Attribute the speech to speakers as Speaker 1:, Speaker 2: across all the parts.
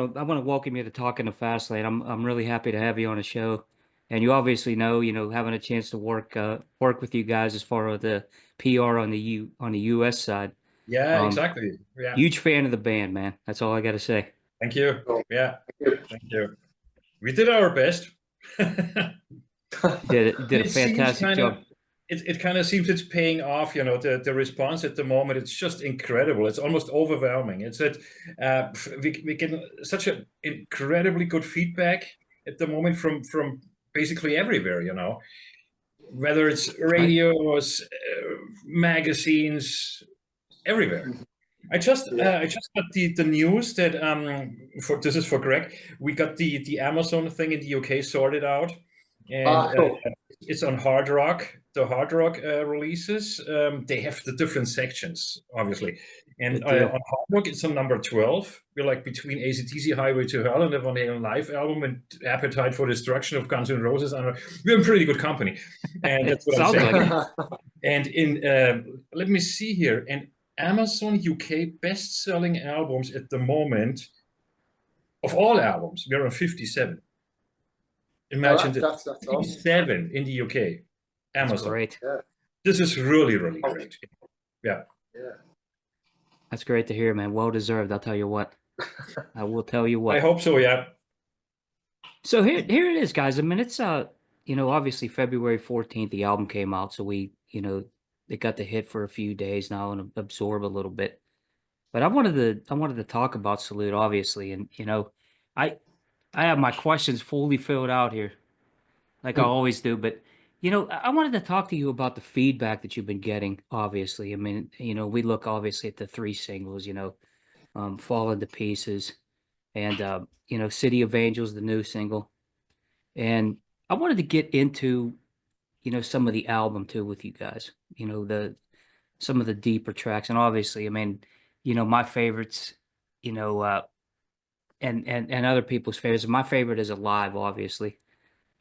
Speaker 1: want to welcome you to Talking to Fastlane. I'm really happy to have you on the show, and you obviously know, having a chance to work with you guys as far as the PR on the US side.
Speaker 2: Yeah,
Speaker 1: Um,
Speaker 2: exactly. Yeah.
Speaker 1: Huge fan of the band, man. That's all I got to say.
Speaker 2: Thank you. Yeah. Thank you. We did our best.
Speaker 1: You did a
Speaker 2: It seems
Speaker 1: fantastic
Speaker 2: kind of
Speaker 1: job.
Speaker 2: it kind of seems it's paying off, the response at the moment. It's just incredible. It's almost overwhelming. It's that we get such an incredibly good feedback at the moment from basically everywhere, whether it's
Speaker 1: Right.
Speaker 2: radios, magazines, everywhere. I just got the news that this is for Greg. We got the Amazon thing in the UK sorted out, and
Speaker 3: Cool.
Speaker 2: it's on Hard Rock. The Hard Rock releases, they have the different sections, obviously. And
Speaker 1: Good deal.
Speaker 2: on Hard Rock, it's on number 12. We're like between AC/DC Highway to Hell and the Van Halen live album and Appetite for Destruction of Guns N' Roses. We're in pretty good company, and that's what I'm
Speaker 1: Sounds
Speaker 2: saying.
Speaker 1: like it.
Speaker 2: And let me see here. And Amazon UK best-selling albums at the moment, of all albums, we're on 57. Imagine
Speaker 3: that's awesome.
Speaker 2: 57 in the UK. Amazon.
Speaker 1: That's great.
Speaker 3: Yeah.
Speaker 2: This is really, really great. Yeah.
Speaker 3: Yeah.
Speaker 1: That's great to hear, man. Well deserved. I'll tell you what. I will tell you what.
Speaker 2: I hope so, yeah.
Speaker 1: So here it is, guys. I mean, it's obviously February 14th, the album came out, so we, it got the hit for a few days now and absorb a little bit. But I wanted to talk about Salute, obviously, and I have my questions fully filled out here, like I always do. But I wanted to talk to you about the feedback that you've been getting. Obviously, I mean, we look obviously at the three singles, Fallen to Pieces, and City of Angels, the new single, and I wanted to get into some of the album too with you guys. Some of the deeper tracks, and obviously, I mean, my favorites, and other people's favorites. My favorite is Alive, obviously.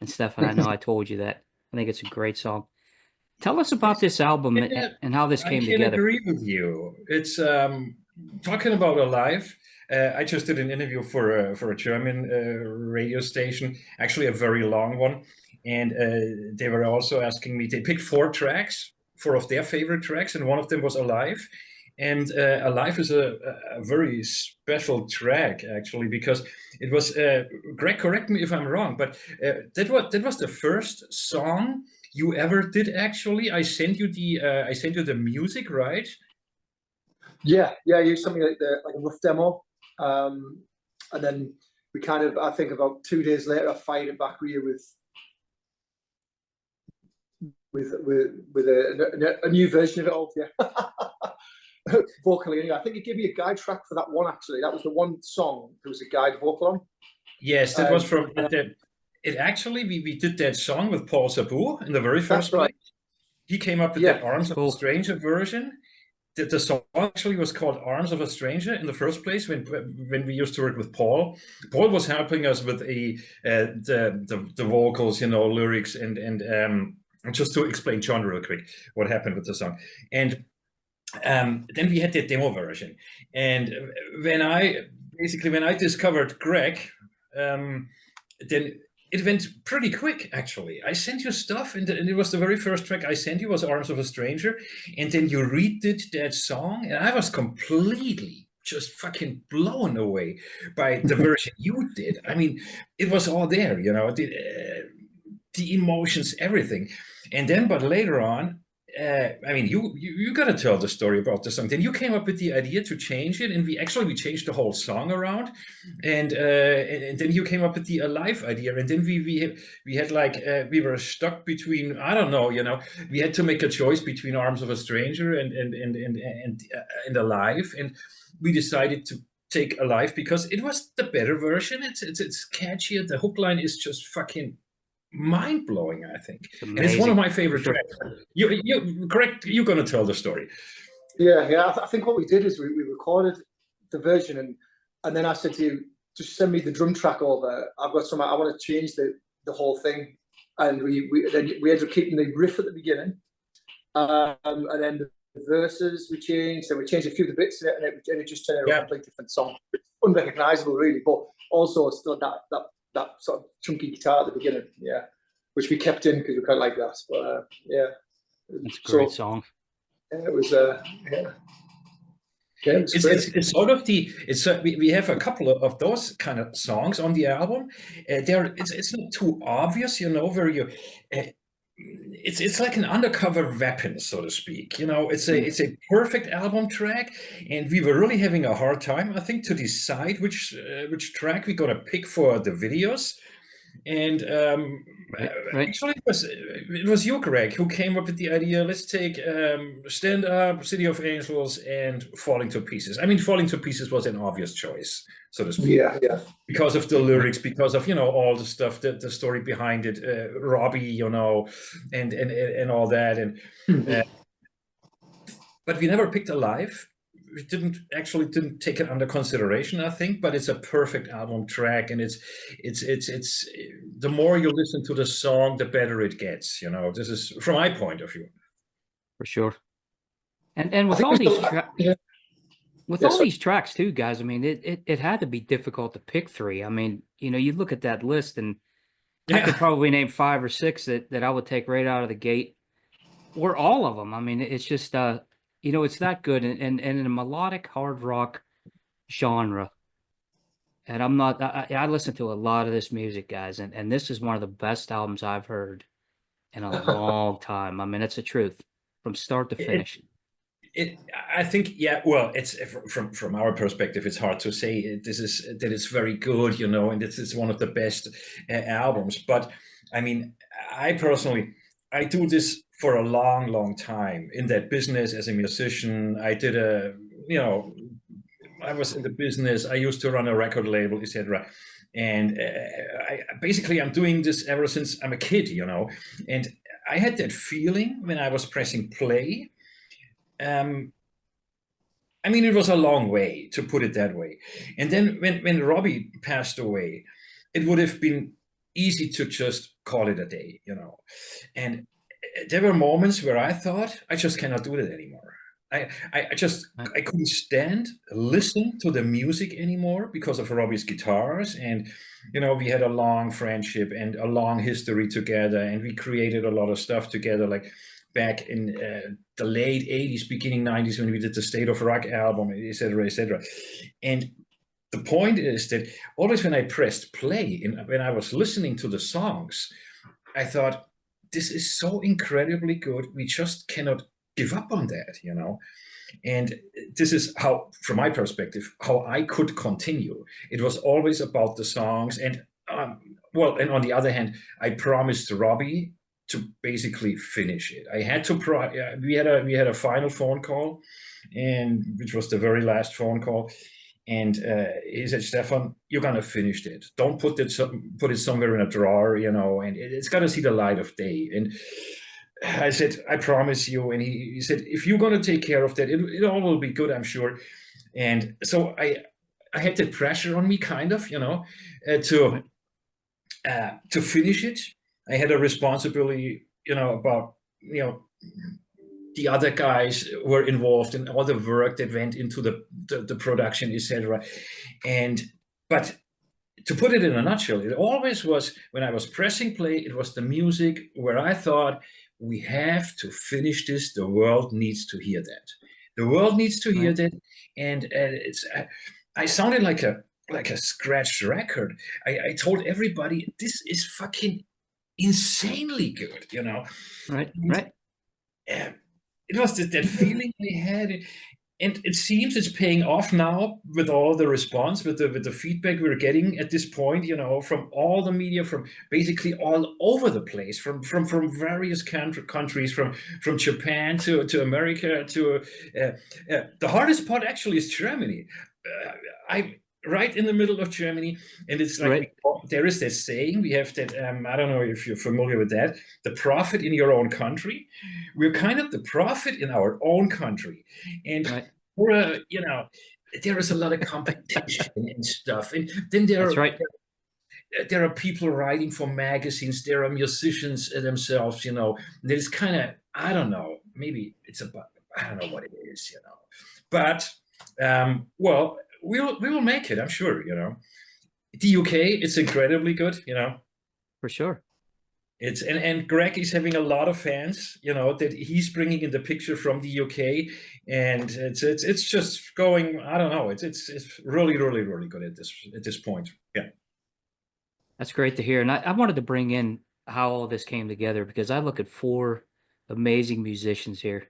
Speaker 1: And Stephan, I know I told you that. I think it's a great song. Tell us about this album and how this came together.
Speaker 2: I can agree with you. It's talking about Alive. I just did an interview for a German radio station, actually a very long one. And they were also asking me, they picked four of their favorite tracks, and one of them was Alive. And Alive is a very special track, actually, because it was, Greg, correct me if I'm wrong, but that was the first song you ever did, actually. I sent you the music, right?
Speaker 3: Yeah, you sent me like a rough demo, and then we kind of, I think about 2 days later, I fired it back with you with a new version of it all. Yeah. Vocally, anyway. I think you gave me a guide track for that one, actually. That was the one song there was a guide vocal on.
Speaker 2: Yes, that was from it actually, we did that song with Paul Sabu in the very first place. He came up with that Arms of a Stranger version. The song actually was called Arms of a Stranger in the first place when we used to work with Paul. Paul was helping us with the vocals, lyrics, and just to explain John real quick what happened with the song. And then we had the demo version. And when I discovered Greg, then it went pretty quick, actually. I sent you stuff, and it was the very first track I sent you was Arms of a Stranger. And then you redid that song, and I was completely just fucking blown away by the version you did. I mean, it was all there, the emotions, everything. And then, but later on, I mean, you got to tell the story about the song. Then you came up with the idea to change it, and we changed the whole song around, and then you came up with the Alive idea, and then we had like we were stuck between, I don't know, we had to make a choice between Arms of a Stranger and Alive, and we decided to take Alive because it was the better version. It's catchier. The hook line is just fucking mind-blowing, I think. And it's one of my favorite tracks. You correct, you're going to tell the story.
Speaker 3: Yeah. I think what we did is we recorded the version, and then I said to you, just send me the drum track over. I've got some, I want to change the whole thing. And we ended up keeping the riff at the beginning. And then the verses we changed, and we changed a few of the bits in it, and it just turned out a completely different song. unrecognizable really, but also still that sort of chunky guitar at the beginning, yeah, which we kept in because we kind of like that. But yeah,
Speaker 1: it's a great song.
Speaker 3: Yeah, it was yeah. Yeah,
Speaker 2: it's sort of we have a couple of those kind of songs on the album. It's not too obvious, you know, where you it's like an undercover weapon, so to speak. You know, it's a perfect album track, and we were really having a hard time, I think, to decide which track we're gonna pick for the videos. And
Speaker 1: right.
Speaker 2: Actually, it was you, Greg, who came up with the idea. Let's take Stand Up, City of Angels, and Falling to Pieces. I mean, Falling to Pieces was an obvious choice, so to speak.
Speaker 3: Yeah.
Speaker 2: Because of the lyrics, because of, you know, all the stuff, the story behind it, Robbie, you know, and all that. And but we never picked a live. We didn't take it under consideration, I think, but it's a perfect album track, and it's the more you listen to the song, the better it gets. You know, this is from my point of view.
Speaker 1: For sure. And with all these all these tracks too, guys, I mean, it had to be difficult to pick three. I mean, you know, you look at that list, and I could probably name 5 or 6 that I would take right out of the gate, or all of them. I mean, it's just you know, it's that good, and in a melodic hard rock genre. And I'm not, I listen to a lot of this music, guys, and this is one of the best albums I've heard in a long time. I mean, it's the truth from start to finish.
Speaker 2: I think, yeah, well, it's from our perspective, it's hard to say that it's very good, you know, and it's one of the best albums. But I mean, I personally, I do this for a long time in that business as a musician. I did you know, I was in the business. I used to run a record label, etc. And I'm doing this ever since I'm a kid, you know. And I had that feeling when I was pressing play. I mean, it was a long way, to put it that way. And then when Robbie passed away, it would have been easy to just call it a day, you know. And there were moments where I thought, I just cannot do that anymore. I couldn't stand listening to the music anymore because of Robbie's guitars. And, you know, we had a long friendship and a long history together, and we created a lot of stuff together, like back in the late 80s, beginning 90s, when we did the State of Rock album, etc., etc. And the point is that always when I pressed play and when I was listening to the songs, I thought, this is so incredibly good. We just cannot give up on that, you know? And this is how, from my perspective, how I could continue. It was always about the songs. And well, and on the other hand, I promised Robbie to basically finish it. I had to, we had a final phone call, and which was the very last phone call. And he said, Stephan, you're gonna finish it. Don't put it somewhere in a drawer, you know, and it's gotta see the light of day. And I said, I promise you. And he said, if you're gonna take care of that, it all will be good, I'm sure. And so I had that pressure on me, kind of, you know, to finish it. I had a responsibility, you know, about, you know, the other guys were involved in all the work that went into the production, etc. But to put it in a nutshell, it always was, when I was pressing play, it was the music where I thought, we have to finish this. The world needs to hear that. The world needs to hear that. And I sounded like a scratched record. I told everybody, this is fucking insanely good, you know.
Speaker 1: Right.
Speaker 2: It was that feeling I had, and it seems it's paying off now with all the response, with the feedback we're getting at this point, you know, from all the media, from basically all over the place, from various countries, from Japan to America to the hardest part actually is Germany. I'm right in the middle of Germany, and it's like there is this saying, we have that, I don't know if you're familiar with that, the prophet in your own country. We're kind of the prophet in our own country. And we're, you know, there is a lot of competition and stuff. And then there are people writing for magazines, there are musicians themselves, you know. There's kind of, I don't know, maybe it's about, I don't know what it is, you know. But, well, we will make it, I'm sure, you know. The UK, it's incredibly good, you know.
Speaker 1: For sure.
Speaker 2: It's and Gregg is having a lot of fans, you know, that he's bringing in the picture from the UK, and it's just going. I don't know. It's really good at this point. Yeah,
Speaker 1: that's great to hear. And I wanted to bring in how all this came together, because I look at 4 amazing musicians here,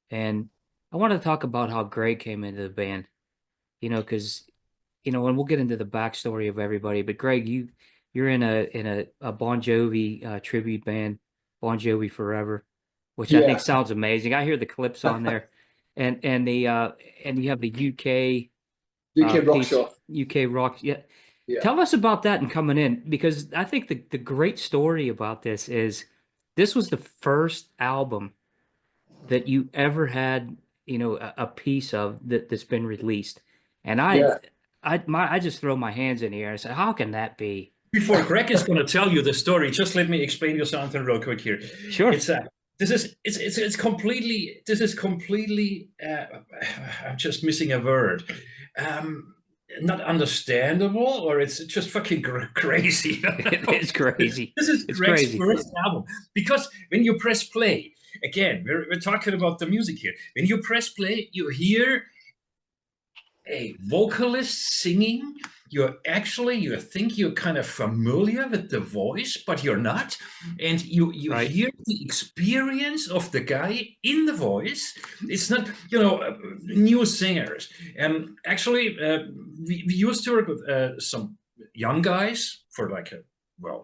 Speaker 1: and I wanted to talk about how Gregg came into the band. You know, because and we'll get into the backstory of everybody. But Gregg, you're in a Bon Jovi tribute band, Bon Jovi Forever, which I think sounds amazing. I hear the clips on there, and you have the UK
Speaker 3: rock show.
Speaker 1: UK rock. Yeah. Tell us about that and coming in, because I think the great story about this is this was the first album that you ever had, a piece of that's been released, and I just throw my hands in the air and say, how can that be?
Speaker 2: Before Gregg is going to tell you the story, just let me explain you something real quick here.
Speaker 1: Sure.
Speaker 2: It's completely. I'm just missing a word. Not understandable, or it's just fucking crazy.
Speaker 1: It's crazy.
Speaker 2: This is Gregg's first album, because when you press play, again, we're talking about the music here. When you press play, you hear a vocalist singing. You think you're kind of familiar with the voice, but you're not. And you hear the experience of the guy in the voice. It's not, new singers. And actually, we used to work with some young guys for like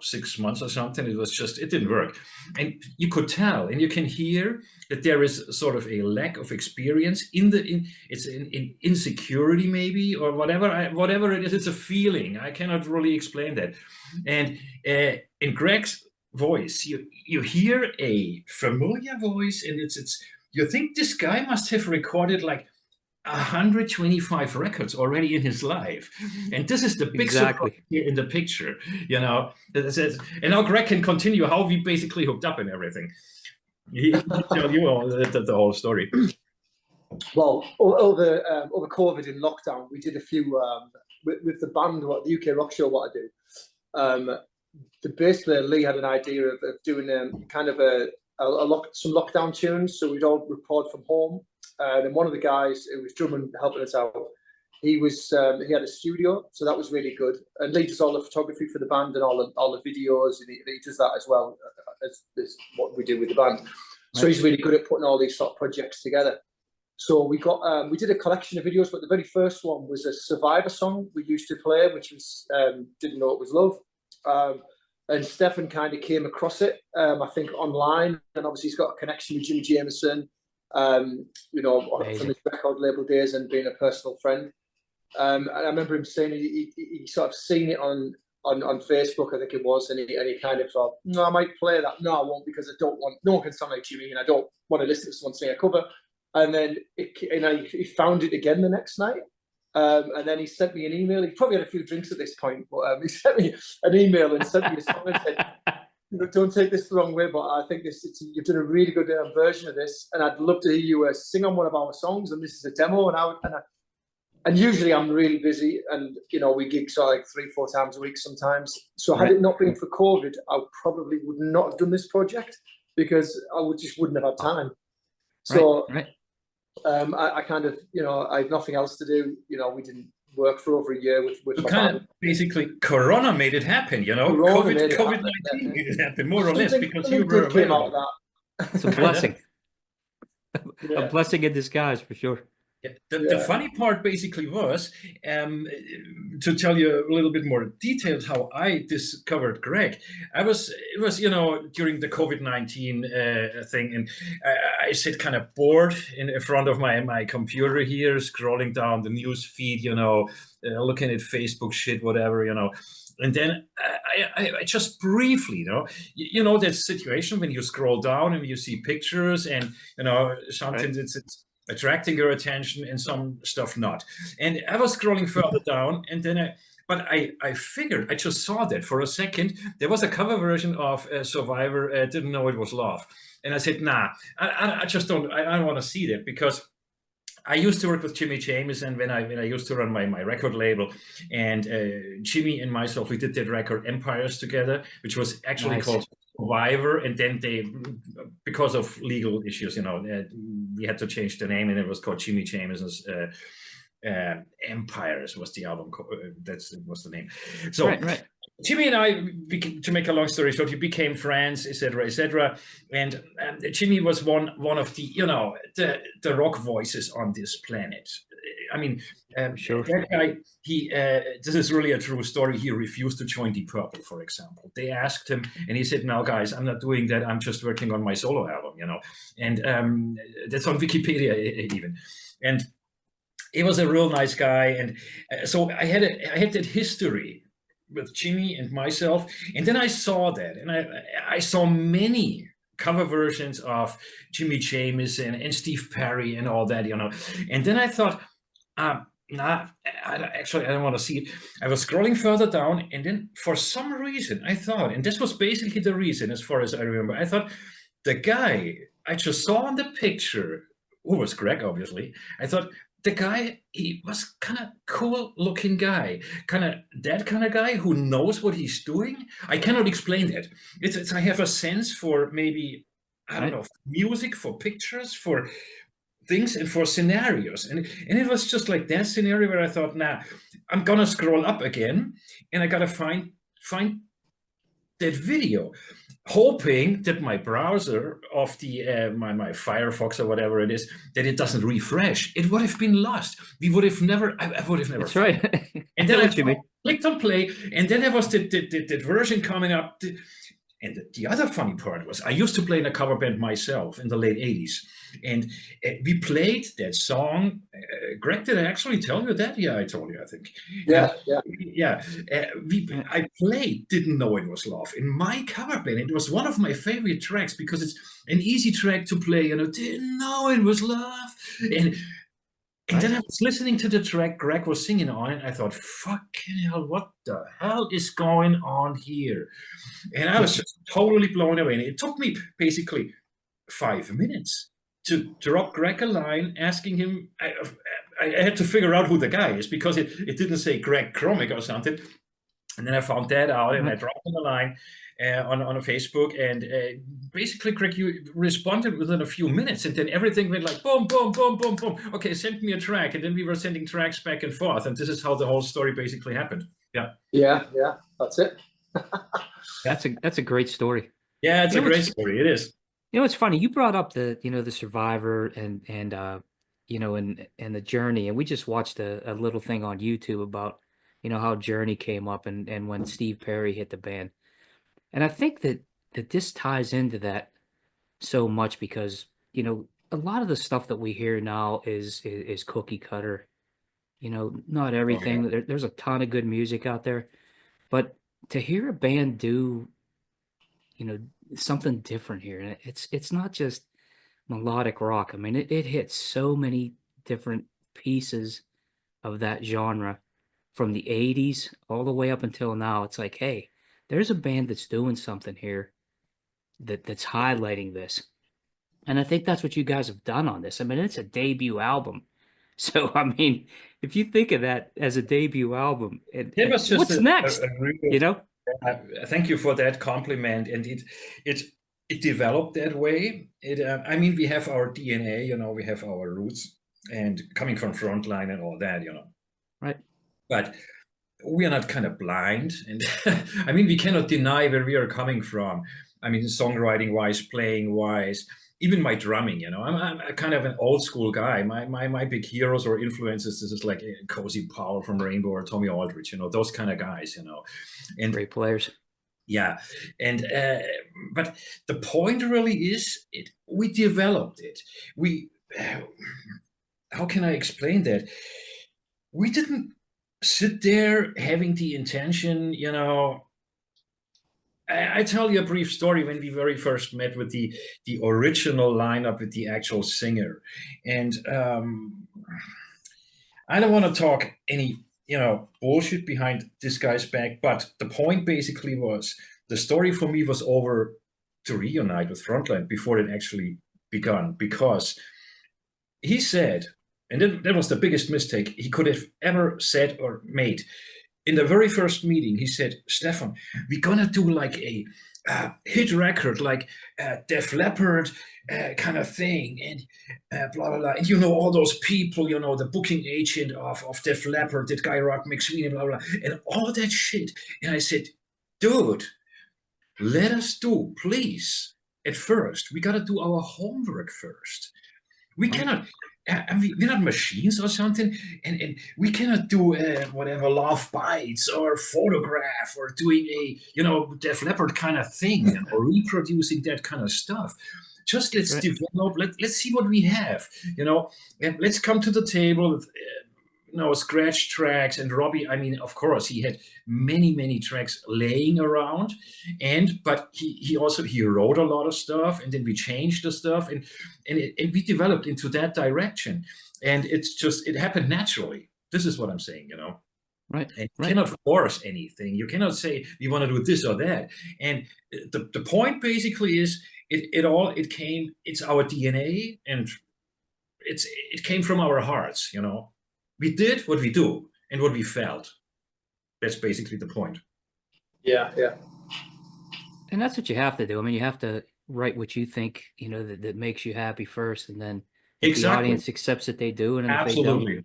Speaker 2: 6 months or something. It didn't work. And you could tell, and you can hear that there is sort of a lack of experience in insecurity, maybe, or whatever it is. It's a feeling. I cannot really explain that. And in Gregg's voice, you hear a familiar voice, and you think this guy must have recorded like 125 records already in his life, and this is the big surprise here in the picture, And now Gregg can continue how we basically hooked up and everything. He can tell you all the whole story.
Speaker 3: Well, over COVID in lockdown, we did a few with the band. What the UK rock show? What I do. The bass player Lee had an idea of doing kind of some lockdown tunes, so we'd all record from home. And one of the guys who was drumming, helping us out, he had a studio, so that was really good. And Lee does all the photography for the band and all the videos, and he does that as well as what we do with the band. So he's really good at putting all these sort of projects together. So we did a collection of videos, but the very first one was a Survivor song we used to play, which was Didn't Know It Was Love. And Stephan kind of came across it, I think, online, and obviously he's got a connection with Jimmy Jameson. From his record label days and being a personal friend. And I remember him saying he sort of seen it on Facebook, I think it was, and he kind of thought, no, I might play that. No, I won't, because I don't want, no one can sound like Jimmy, and I don't want to listen to someone sing a cover. And then he found it again the next night. And then he sent me an email. He probably had a few drinks at this point, but he sent me an email and sent me a song and said, don't take this the wrong way, but I think you've done a really good version of this, and I'd love to hear you sing on one of our songs. And this is a demo, and usually I'm really busy, and we gig like 3-4 times a week sometimes. So had it not been for COVID, I probably would not have done this project, because I just wouldn't have had time. So I kind of I had nothing else to do. We didn't work for over a year with
Speaker 2: kind of basically Corona made it happen, COVID-19 made it happen, more or less, because you were
Speaker 3: came out of that.
Speaker 1: It's a blessing. A blessing in disguise, for sure.
Speaker 2: Yeah. The funny part basically was, to tell you a little bit more details how I discovered Gregg. It was during the COVID-19 thing, and I sit kind of bored in front of my computer here, scrolling down the news feed, looking at Facebook shit, whatever, And then I just briefly, that situation when you scroll down and you see pictures and, something it's attracting your attention and some stuff not. And I was scrolling further down, and then I figured, I just saw that for a second. There was a cover version of Survivor, Didn't Know It Was Love. And I said, nah, I just don't want to see that, because I used to work with Jimmy Jamison when I used to run my record label, and Jimmy and myself, we did that record Empires together, which was actually called Survivor, and then they, because of legal issues, we had to change the name, and it was called Jimmy Jamison's Empires was the album. That was the name. So
Speaker 1: right.
Speaker 2: Jimmy and I, to make a long story short, we became friends, etc., etc. And Jimmy was one of the, the rock voices on this planet. I mean,
Speaker 1: sure.
Speaker 2: That guy, this is really a true story. He refused to join Deep Purple, for example. They asked him, and he said, "No, guys, I'm not doing that. I'm just working on my solo album," And that's on Wikipedia even. And he was a real nice guy, and so I had that history with Jimmy and myself, and then I saw that, and I saw many cover versions of Jimmy Jamison and Steve Perry and all that, and then I thought, nah, I don't want to see it. I was scrolling further down, and then for some reason I thought, and this was basically the reason as far as I remember, I thought the guy I just saw in the picture, who was Gregg, obviously, I thought, the guy, he was kind of cool looking guy, that kind of guy who knows what he's doing. I cannot explain that. I have a sense for maybe, I don't know, music, for pictures, for things, and for scenarios. And it was just like that scenario where I thought, nah, I'm gonna scroll up again, and I gotta find that video, hoping that my browser of the my Firefox or whatever it is, that it doesn't refresh. It would have been lost. I would have never.
Speaker 1: That's right.
Speaker 2: And then I clicked on play, and then there was the version coming up. And the other funny part was, I used to play in a cover band myself in the late 80s. And we played that song. Gregg, did I actually tell you that? Yeah, I told you, I think.
Speaker 3: Yeah.
Speaker 2: I played Didn't Know It Was Love in my cover band. It was one of my favorite tracks because it's an easy track to play, Didn't Know It Was Love. And then I was listening to the track Gregg was singing on it. I thought, fucking hell, what the hell is going on here? And I was just totally blown away. And it took me basically 5 minutes to drop Gregg a line asking him. I had to figure out who the guy is because it didn't say Gregg Cromack or something. And then I found that out, and I dropped him a line on Facebook, and basically, Gregg, you responded within a few minutes, and then everything went like boom, boom, boom, boom, boom. Okay, send me a track, and then we were sending tracks back and forth, and this is how the whole story basically happened.
Speaker 3: Yeah, that's it.
Speaker 1: That's a great story.
Speaker 2: Yeah, it's a great story. It is.
Speaker 1: It's funny. You brought up the Survivor and the Journey, and we just watched a little thing on YouTube about how Journey came up and when Steve Perry hit the band. And I think that this ties into that so much because, a lot of the stuff that we hear now is cookie cutter. Not everything.
Speaker 2: Okay.
Speaker 1: There's a ton of good music out there. But to hear a band do, something different here, and it's not just melodic rock. I mean, it hits so many different pieces of that genre from the 80s all the way up until now. It's like, hey, there's a band that's doing something here that's highlighting this. And I think that's what you guys have done on this. I mean, it's a debut album. So, I mean, if you think of that as a debut album,
Speaker 2: it was just
Speaker 1: what's next?
Speaker 2: Thank you for that compliment. And it developed that way. I mean, we have our DNA, we have our roots, and coming from Frontline and all that,
Speaker 1: Right.
Speaker 2: But we are not kind of blind. And I mean, we cannot deny where we are coming from. I mean, songwriting-wise, playing-wise, even my drumming, I'm a kind of an old school guy. My big heroes or influences, this is like Cozy Powell from Rainbow or Tommy Aldridge, those kind of guys, and
Speaker 1: great players.
Speaker 2: Yeah. And, but the point really is we developed it. How can I explain that? We didn't sit there having the intention, I tell you a brief story when we very first met with the original lineup with the actual singer. And I don't want to talk any, bullshit behind this guy's back, but the point basically was the story for me was over to reunite with Frontline before it actually begun, because he said, and that was the biggest mistake he could have ever said or made. In the very first meeting, he said, Stephan, we're gonna do like a hit record, like Def Leppard kind of thing, and blah, blah, blah. And you know, all those people, you know, the booking agent of Def Leppard, that guy Rock McSweeney, blah, blah, and all that shit. And I said, dude, let us do, please, at first, we gotta do our homework first. We cannot, we're not machines or something, and we cannot do whatever Love Bites or Photograph or doing a, you know, Def Leppard kind of thing or reproducing that kind of stuff. Just let's develop, let's see what we have, you know, and let's come to the table with, you know, scratch tracks. And Robbie, I mean, of course, he had many tracks laying around, but he also wrote a lot of stuff, and then we changed the stuff, and we developed into that direction, and it happened naturally. This is what I'm saying, you know.
Speaker 1: Right.
Speaker 2: And you cannot force anything. You cannot say we want to do this or that. And the point basically is it's our DNA, and it came from our hearts, you know. We did what we do and what we felt. That's basically the point.
Speaker 3: Yeah.
Speaker 1: And that's what you have to do. I mean, you have to write what you think, you know, that makes you happy first, and then if the audience accepts that they do, and if they don't, you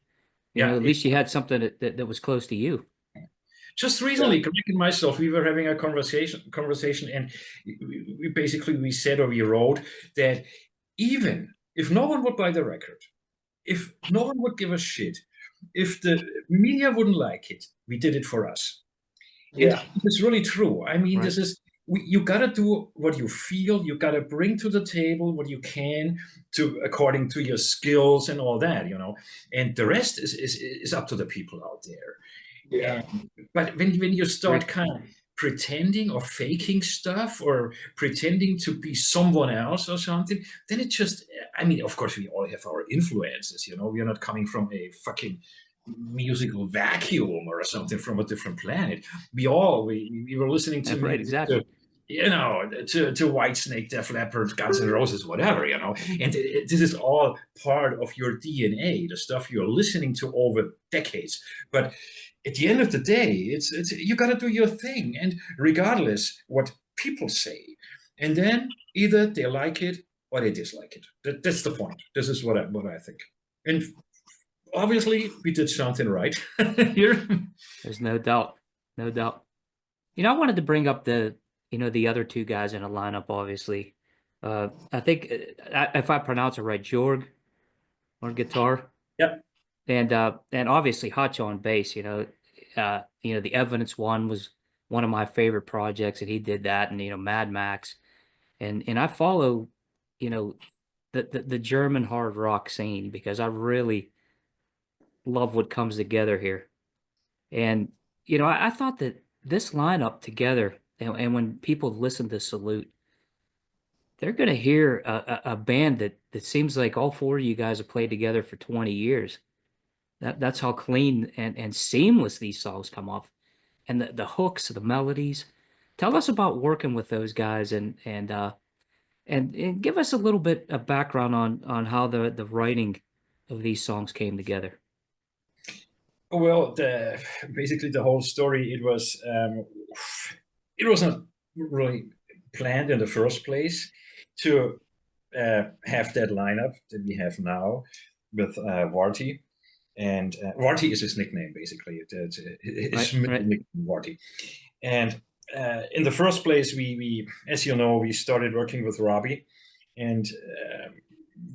Speaker 1: know, at least you had something that was close to you.
Speaker 2: Just recently, Gregg and myself, we were having a conversation, and we said, or we wrote, that even if no one would buy the record, if no one would give a shit, if the media wouldn't like it, we did it for us. Yeah. It's really true. I mean, this is, you got to do what you feel. You got to bring to the table what you can according to your skills and all that, you know, and the rest is up to the people out there. Yeah. But when you start kind of pretending or faking stuff or pretending to be someone else or something, then it just, I mean, of course, we all have our influences, you know, we're not coming from a fucking musical vacuum or something from a different planet. We were listening to,
Speaker 1: exactly.
Speaker 2: You know, to Whitesnake, Def Leppard, Guns N' Roses, whatever, you know, and this is all part of your DNA, the stuff you're listening to over decades. But at the end of the day, it's you got to do your thing, and regardless what people say, and then either they like it or they dislike it. That's the point. This is what I think, and obviously we did something right here.
Speaker 1: There's no doubt. You know, I wanted to bring up the other two guys in a lineup. Obviously, I think if I pronounce it right, Joerg on guitar.
Speaker 2: Yep.
Speaker 1: And obviously Hutch on bass. You know, the Evidence one was one of my favorite projects, and he did that, and you know, Mad Max, and I follow, you know, the German hard rock scene because I really love what comes together here, and you know, I thought that this lineup together, and when people listen to Salute, they're gonna hear a band that seems like all four of you guys have played together for 20 years. That's how clean and seamless these songs come off, and the hooks, the melodies. Tell us about working with those guys, and give us a little bit of background on how the writing of these songs came together.
Speaker 2: Well, basically the whole story, it wasn't really planned in the first place to have that lineup that we have now with Warty. And Warty is his nickname, basically. His nickname, Warty. And in the first place, we, as you know, we started working with Robbie. And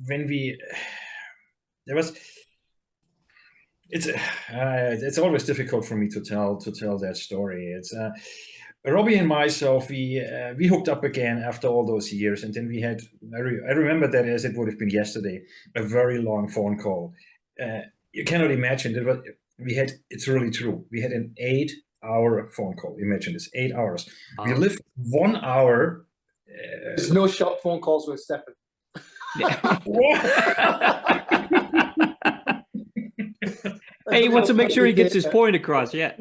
Speaker 2: when it's always difficult for me to tell that story. It's Robbie and myself, we hooked up again after all those years, and then we had, I remember that as it would have been yesterday, a very long phone call. You cannot imagine that it's really true. We had an 8-hour phone call. Imagine this, 8 hours. We lived 1 hour.
Speaker 3: There's no short phone calls with Stephan.
Speaker 1: Hey, he wants to make sure he gets his point across. Yeah.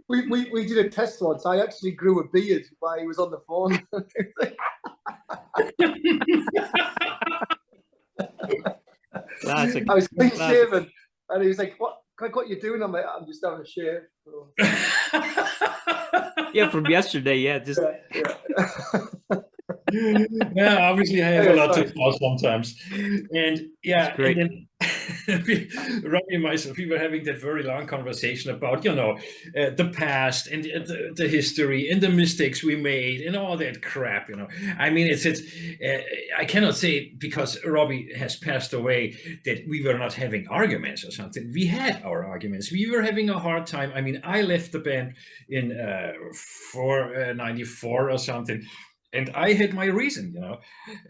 Speaker 3: We did a test once. I actually grew a beard while he was on the phone.
Speaker 1: Classic.
Speaker 3: I was clean shaven, and he was like, "What? Greg, what you doing?" I'm like, "I'm just having a shave."
Speaker 1: Yeah, from yesterday. Yeah, just.
Speaker 2: Yeah, obviously I have a lot to tell sometimes, and yeah, and then Robbie and myself, we were having that very long conversation about, you know, the past and the history and the mistakes we made and all that crap, you know. I mean, I cannot say because Robbie has passed away that we were not having arguments or something. We had our arguments. We were having a hard time. I mean, I left the band in 94 or something. And I had my reason, you know,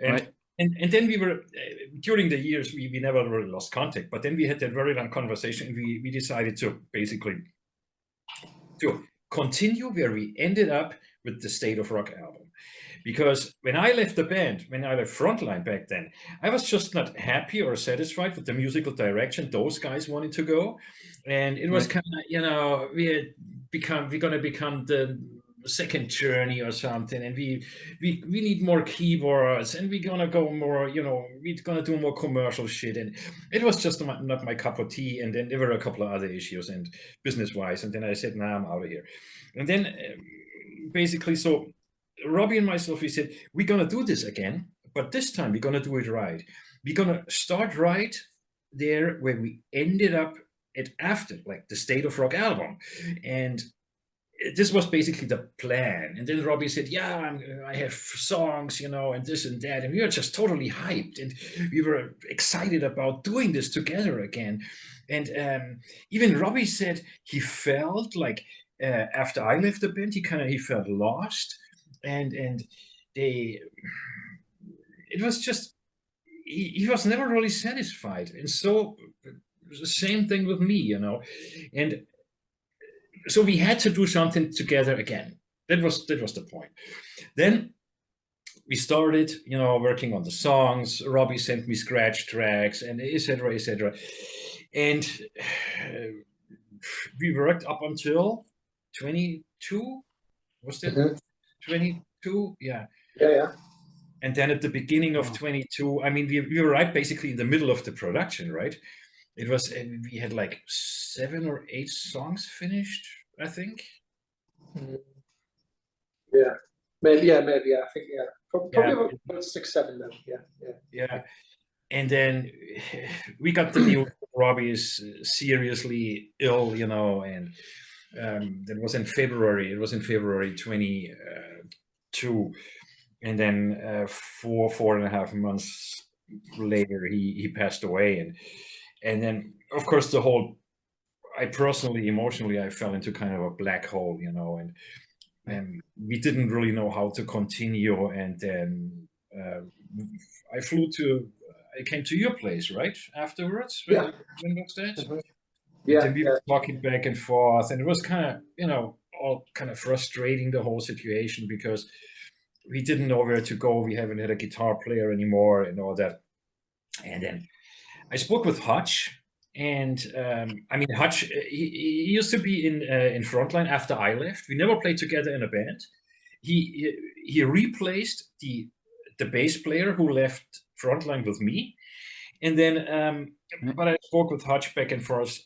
Speaker 2: and then we were during the years we never really lost contact. But then we had that very long conversation, and we decided to basically to continue where we ended up with the State of Rock album, because when I left the band, when I left Frontline back then, I was just not happy or satisfied with the musical direction those guys wanted to go, and it was kind of, you know, we're gonna become the second journey or something, and we need more keyboards, and we're gonna go more, you know, we're gonna do more commercial shit, and it was just not my cup of tea. And then there were a couple of other issues and business wise, and then I said, nah, I'm out of here. And then basically, so Robbie and myself, we said, we're gonna do this again, but this time we're gonna do it right. We're gonna start right there where we ended up at after, like, the State of Rock album. And this was basically the plan. And then Robbie said, yeah, I have songs, you know, and this and that. And we were just totally hyped, and we were excited about doing this together again. And even Robbie said he felt like after I left the band, he felt lost. And it was just, he was never really satisfied. And so the same thing with me, you know. And so we had to do something together again. That was the point. Then we started, you know, working on the songs. Robbie sent me scratch tracks and etc., etc. And we worked up until 22. Was that 22? Yeah.
Speaker 3: Yeah.
Speaker 2: And then at the beginning of 22, I mean, we were right basically in the middle of the production, right? It was, we had like 7 or 8 songs finished, I think.
Speaker 3: Yeah, maybe. I think probably about 6, 7 then. Yeah.
Speaker 2: And then we got the news. Robbie is seriously ill, you know, and that was in February. It was in February 22, and then 4.5 months later, he passed away, and then of course I personally, emotionally, I fell into kind of a black hole, you know, and we didn't really know how to continue. And then I came to your place, right? Afterwards, when was that?
Speaker 3: Yeah.
Speaker 2: Then we were talking back and forth, and it was kind of, you know, all kind of frustrating, the whole situation, because we didn't know where to go. We haven't had a guitar player anymore and all that. And then I spoke with Hutch. And I mean, Hutch, he used to be in Frontline after I left. We never played together in a band. He replaced the bass player who left Frontline with me. And then, but I spoke with Hutch back and forth,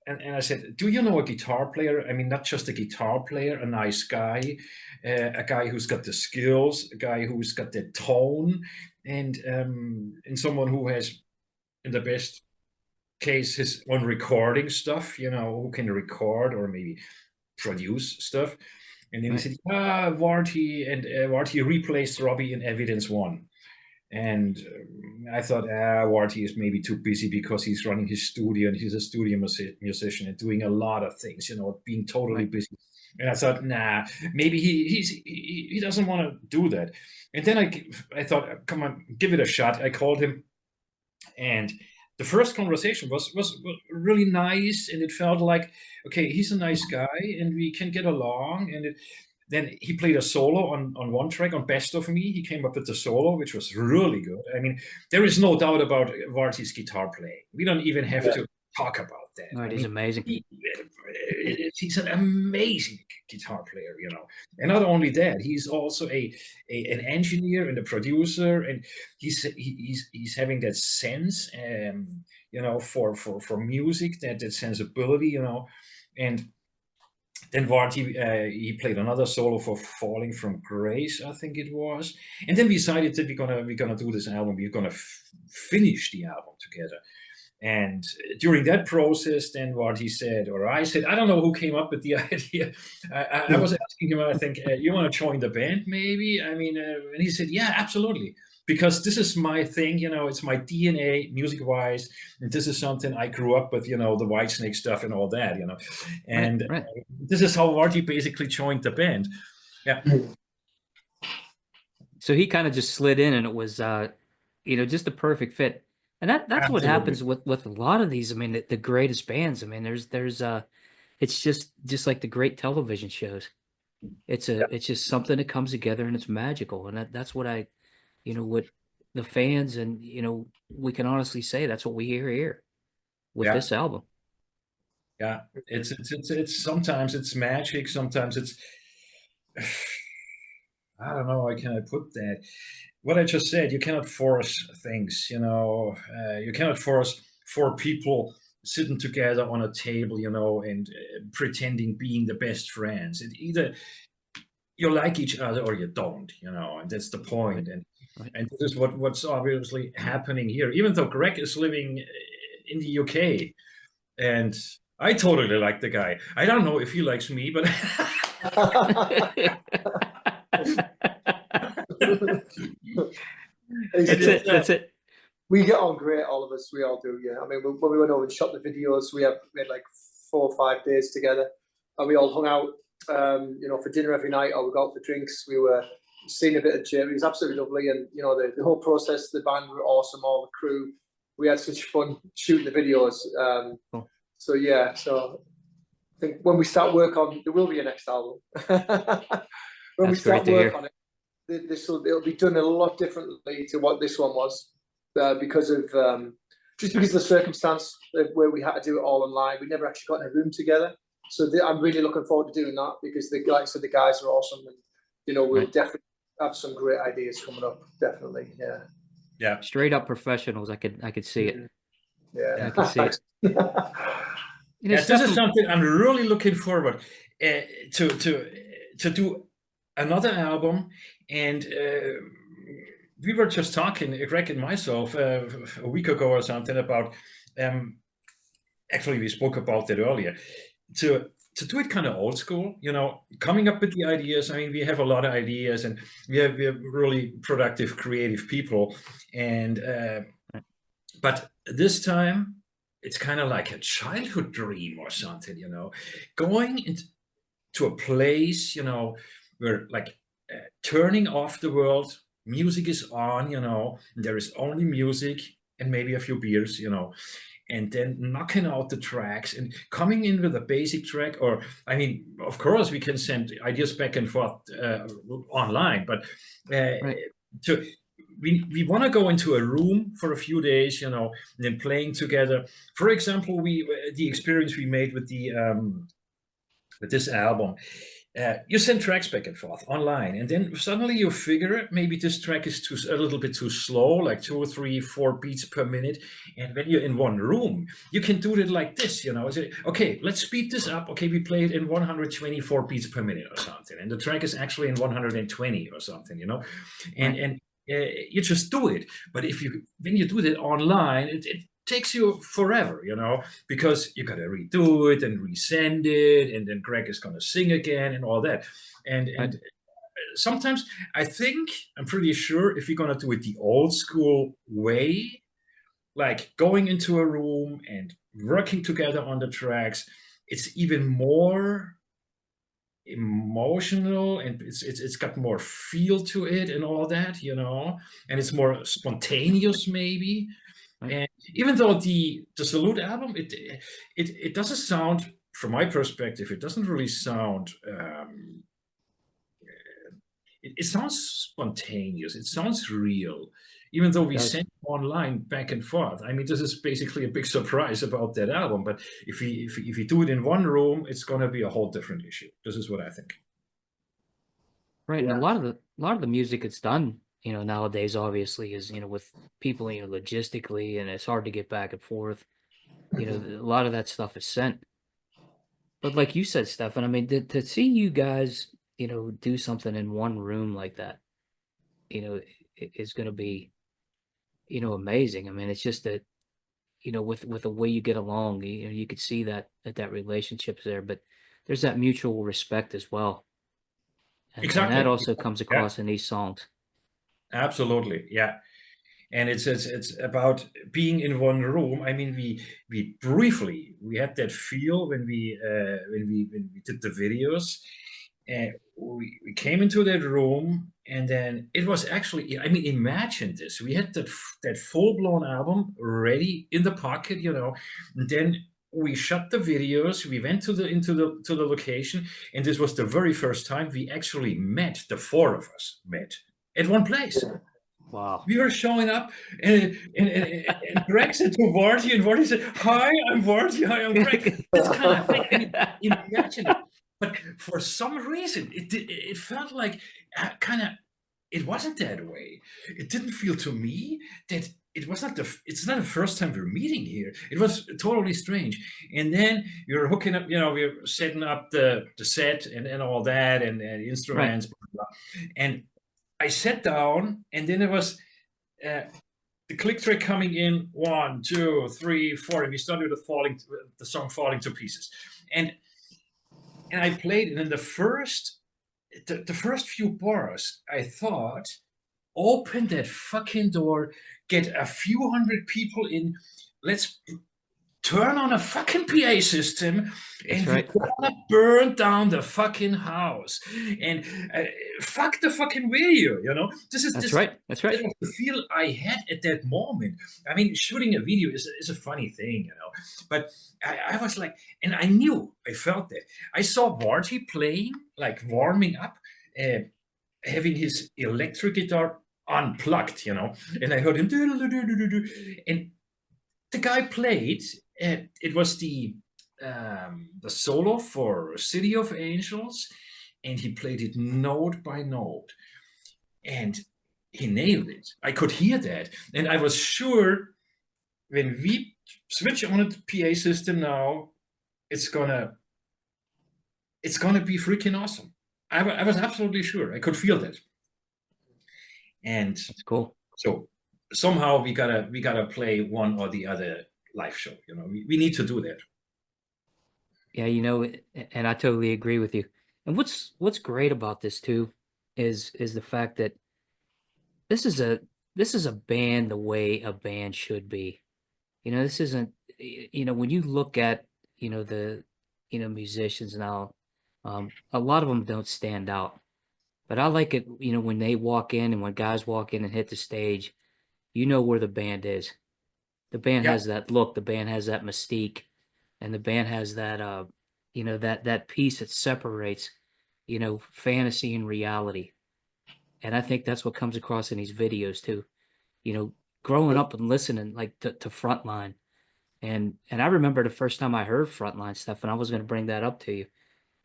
Speaker 2: and I said, do you know a guitar player? I mean, not just a guitar player, a nice guy, a guy who's got the skills, a guy who's got the tone, and someone who has, in the best case, his own recording stuff, you know, who can record or maybe produce stuff. And then he said, Warty, and Warty replaced Robbie in Evidence 1. And I thought, Warty is maybe too busy because he's running his studio, and he's a studio musician and doing a lot of things, you know, being totally busy. And I thought, nah, maybe he doesn't want to do that. And then I thought, come on, give it a shot. I called him, and the first conversation was really nice, and it felt like, okay, he's a nice guy and we can get along. And then he played a solo on one track on Best of Me. He came up with the solo, which was really good. I mean, there is no doubt about Warty's guitar playing. We don't even have to talk about that.
Speaker 1: Right, he's amazing.
Speaker 2: He's an amazing guitar player, you know. And not only that, he's also an engineer and a producer, and he's having that sense, you know, for music, that sensibility, you know. And then Wart, he played another solo for Falling from Grace, I think it was. And then we decided that we're gonna do this album. We're gonna finish the album together. And during that process, then what he said, or I said, I don't know who came up with the idea. I was asking him, I think, you want to join the band, maybe? I mean, and he said, yeah, absolutely. Because this is my thing, you know, it's my DNA, music-wise, and this is something I grew up with, you know, the Whitesnake stuff and all that, you know. And
Speaker 1: right.
Speaker 2: This is how Warty basically joined the band. Yeah.
Speaker 1: So he kind of just slid in, and it was, you know, just a perfect fit. And that's
Speaker 2: Absolutely.
Speaker 1: What happens with a lot of these. I mean, the greatest bands. I mean, there's it's just like the great television shows. It's just something that comes together and it's magical. And that's what you know, what the fans, and, you know, we can honestly say that's what we hear here with this album.
Speaker 2: Yeah, it's sometimes it's magic, sometimes it's I don't know, how can I put that? What I just said, you cannot force things, you know. You cannot force 4 people sitting together on a table, you know, and pretending being the best friends. It either you like each other or you don't, you know, and that's the point. And this is what's obviously happening here. Even though Gregg is living in the UK, and I totally like the guy. I don't know if he likes me, but
Speaker 1: That's it.
Speaker 3: We get on great, all of us. We all do, yeah. I mean, when we went over and shot the videos, we had like 4 or 5 days together, and we all hung out, you know, for dinner every night, or we got out for drinks. We were seeing a bit of Jim. It was absolutely lovely, and you know, the whole process, the band were awesome, all the crew. We had such fun shooting the videos.
Speaker 1: Cool.
Speaker 3: So yeah, so I think when we start work on, there will be a next album. When we start work on it, it'll be done a lot differently to what this one was, because of just because of the circumstance where we had to do it all online. We never actually got in a room together, so I'm really looking forward to doing that, because the guys are awesome, and you know, we'll definitely have some great ideas coming up. Definitely,
Speaker 2: yeah,
Speaker 1: straight up professionals. I could see it.
Speaker 3: Yeah,
Speaker 1: I can see it.
Speaker 2: This is something I'm really looking forward to do another album. And we were just talking, Gregg and myself, a week ago or something about. Actually, we spoke about that earlier. To do it kind of old school, you know, coming up with the ideas. I mean, we have a lot of ideas, and we have really productive, creative people. And but this time, it's kind of like a childhood dream or something, you know, going into a place, you know, where like turning off the world, music is on, you know, there is only music and maybe a few beers, you know, and then knocking out the tracks and coming in with a basic track. Or, I mean, of course, we can send ideas back and forth online, but we want to go into a room for a few days, you know, and then playing together. For example, the experience we made with with this album, you send tracks back and forth online, and then suddenly you figure maybe this track is a little bit too slow, like 2 or 3, 4 beats per minute. And when you're in one room, you can do it like this, you know. Say, okay, let's speed this up. Okay, we play it in 124 beats per minute or something, and the track is actually in 120 or something, you know, and you just do it. But when you do that online, it takes you forever, you know, because you got to redo it and resend it, and then Gregg is going to sing again and all that. And sometimes I'm pretty sure if you're going to do it the old school way, like going into a room and working together on the tracks, it's even more emotional, and it's got more feel to it and all that, you know, and it's more spontaneous maybe. And even though the Salute album, it doesn't sound, from my perspective, it doesn't really sound it sounds spontaneous, it sounds real, even though we sent online back and forth. I mean, this is basically a big surprise about that album. But if we do it in one room, it's going to be a whole different issue. This is what I think.
Speaker 1: Right, and a lot of the music it's done, you know, nowadays obviously is, you know, with people, you know, logistically, and it's hard to get back and forth. You know, a lot of that stuff is sent. But like you said, Stephan, I mean, to see you guys, you know, do something in one room like that, you know, is going to be, you know, amazing. I mean, it's just that, you know, with the way you get along, you know, you could see that relationship's there, but there's that mutual respect as well. And that also comes across in these songs.
Speaker 2: Absolutely, yeah. And it's about being in one room. I mean, we briefly had that feel when we did the videos, and we came into that room, and then it was actually, I mean, imagine this: we had that full blown album ready in the pocket, you know, and then we shot the videos. We went to the location, and this was the very first time we actually met. The four of us met at one place.
Speaker 3: Yeah.
Speaker 1: Wow.
Speaker 2: We were showing up, and Gregg said to Warty, and Warty said, "Hi, I'm Warty. Hi, I'm Gregg." This kind of thing. I mean, imagine it. But for some reason, it felt like it wasn't that way. It didn't feel to me that it's not the first time we're meeting here. It was totally strange. And then you're hooking up, you know, we're setting up the set and all that, and instruments, blah, blah. And I sat down, and then there was the click track coming in, 1, 2, 3, 4, and we started with the song "Falling to Pieces," and I played, and in the first few bars, I thought, open that fucking door, get a few hundred people in, let's turn on a fucking PA system, and we're gonna burn down the fucking house, and fuck the fucking video, you know. That's right. That was the feel I had at that moment. I mean, shooting a video is a funny thing, you know. But I was like, and I felt that. I saw Warty playing, like warming up, having his electric guitar unplugged, you know, and I heard him and the guy played. It was the solo for City of Angels, and he played it note by note, and he nailed it. I could hear that, and I was sure when we switch on the PA system now, it's gonna be freaking awesome. I was absolutely sure. I could feel that, and
Speaker 1: that's cool.
Speaker 2: So somehow we gotta play one or the other live show, you know. We need to do that.
Speaker 1: Yeah, you know, and I totally agree with you. And what's great about this too is the fact that this is a band the way a band should be. You know, this isn't, you know, when you look at, you know, the, you know, musicians now, a lot of them don't stand out. But I like it, you know, when they walk in and when guys walk in and hit the stage, you know where the band is. The band has that look, the band has that mystique, and the band has that you know, that piece that separates, you know, fantasy and reality. And I think that's what comes across in these videos too. You know, growing up and listening like to Frontline. And I remember the first time I heard Frontline stuff, and I was going to bring that up to you.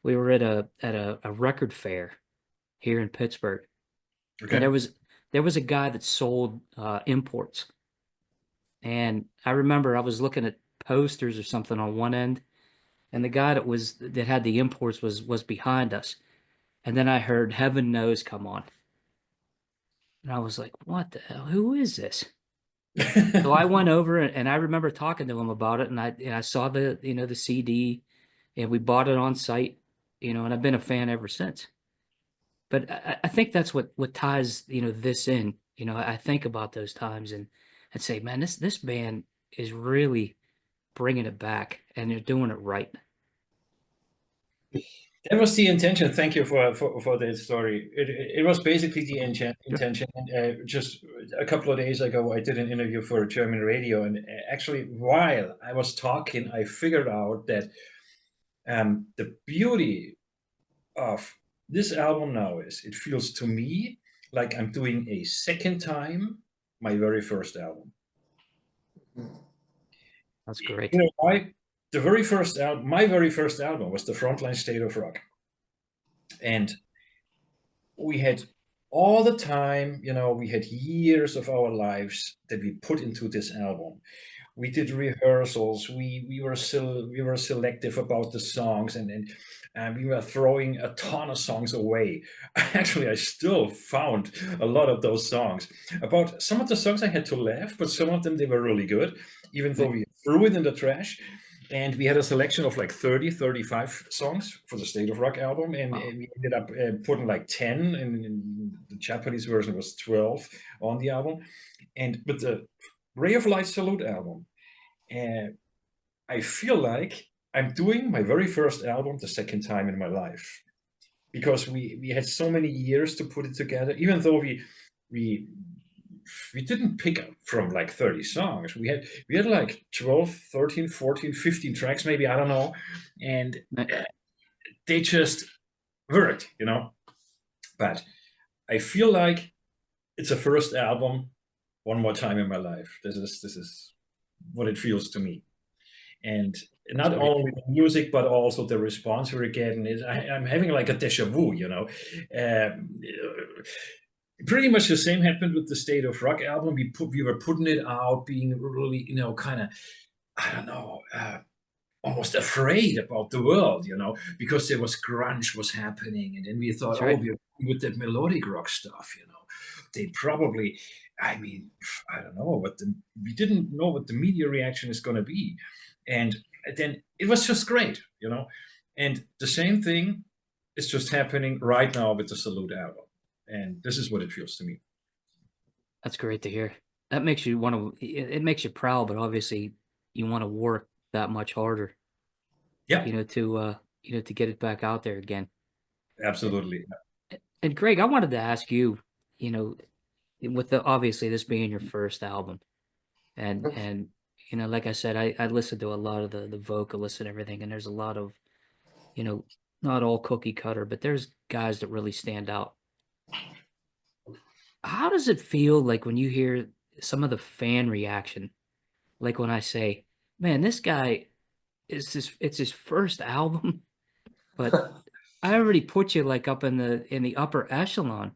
Speaker 1: We were at a record fair here in Pittsburgh. Okay. And there was a guy that sold imports. And I remember I was looking at posters or something on one end, and the guy that had the imports was behind us. And then I heard Heaven Knows come on. And I was like, what the hell? Who is this? So I went over, and I remember talking to him about it, and I saw the, you know, the CD, and we bought it on site, you know, and I've been a fan ever since. But I think that's what ties, you know, this in. You know, I think about those times and say, man, this band is really bringing it back, and they're doing it right.
Speaker 2: That was the intention. Thank you for that story. It was basically the intention. And just a couple of days ago, I did an interview for German radio, and actually, while I was talking, I figured out that the beauty of this album now is it feels to me like I'm doing a second time my very first album.
Speaker 1: That's great.
Speaker 2: You know, my very first album was The Frontline State of Rock. And we had all the time, you know, we had years of our lives that we put into this album. We did rehearsals. We were selective about the songs, and we were throwing a ton of songs away. Actually, I still found a lot of those songs. About some of the songs I had to laugh, but some of them, they were really good, even though we threw it in the trash. And we had a selection of like 30, 35 songs for the State of Rock album. And we ended up putting like 10, and the Japanese version was 12 on the album. And with the Ray of Light Salute album, I feel like I'm doing my very first album the second time in my life, because we had so many years to put it together. Even though we didn't pick up from like 30 songs, we had like 12, 13, 14, 15 tracks maybe, I don't know, and they just worked, you know. But I feel like it's a first album one more time in my life. This is what it feels to me. And not only the music, but also the response we're getting. I'm having like a deja vu, you know. Pretty much the same happened with the State of Rock album. We were putting it out, being really, you know, kind of, I don't know, almost afraid about the world, you know, because there was grunge was happening. And then we thought, oh, we're with that melodic rock stuff, you know. They probably, I mean, I don't know, we didn't know what the media reaction is going to be. And then it was just great, you know. And the same thing is just happening right now with the Salute album. And this is what it feels to me.
Speaker 1: That's great to hear. That makes you want to, it makes you proud, but obviously you want to work that much harder.
Speaker 2: Yeah.
Speaker 1: You know, to get it back out there again.
Speaker 2: Absolutely.
Speaker 1: And Gregg, I wanted to ask you, you know, with obviously this being your first album, and you know, like I said, I listened to a lot of the vocalists and everything, and there's a lot of, you know, not all cookie cutter, but there's guys that really stand out. How does it feel like when you hear some of the fan reaction? Like when I say, man, this guy it's his first album, but I already put you like up in the upper echelon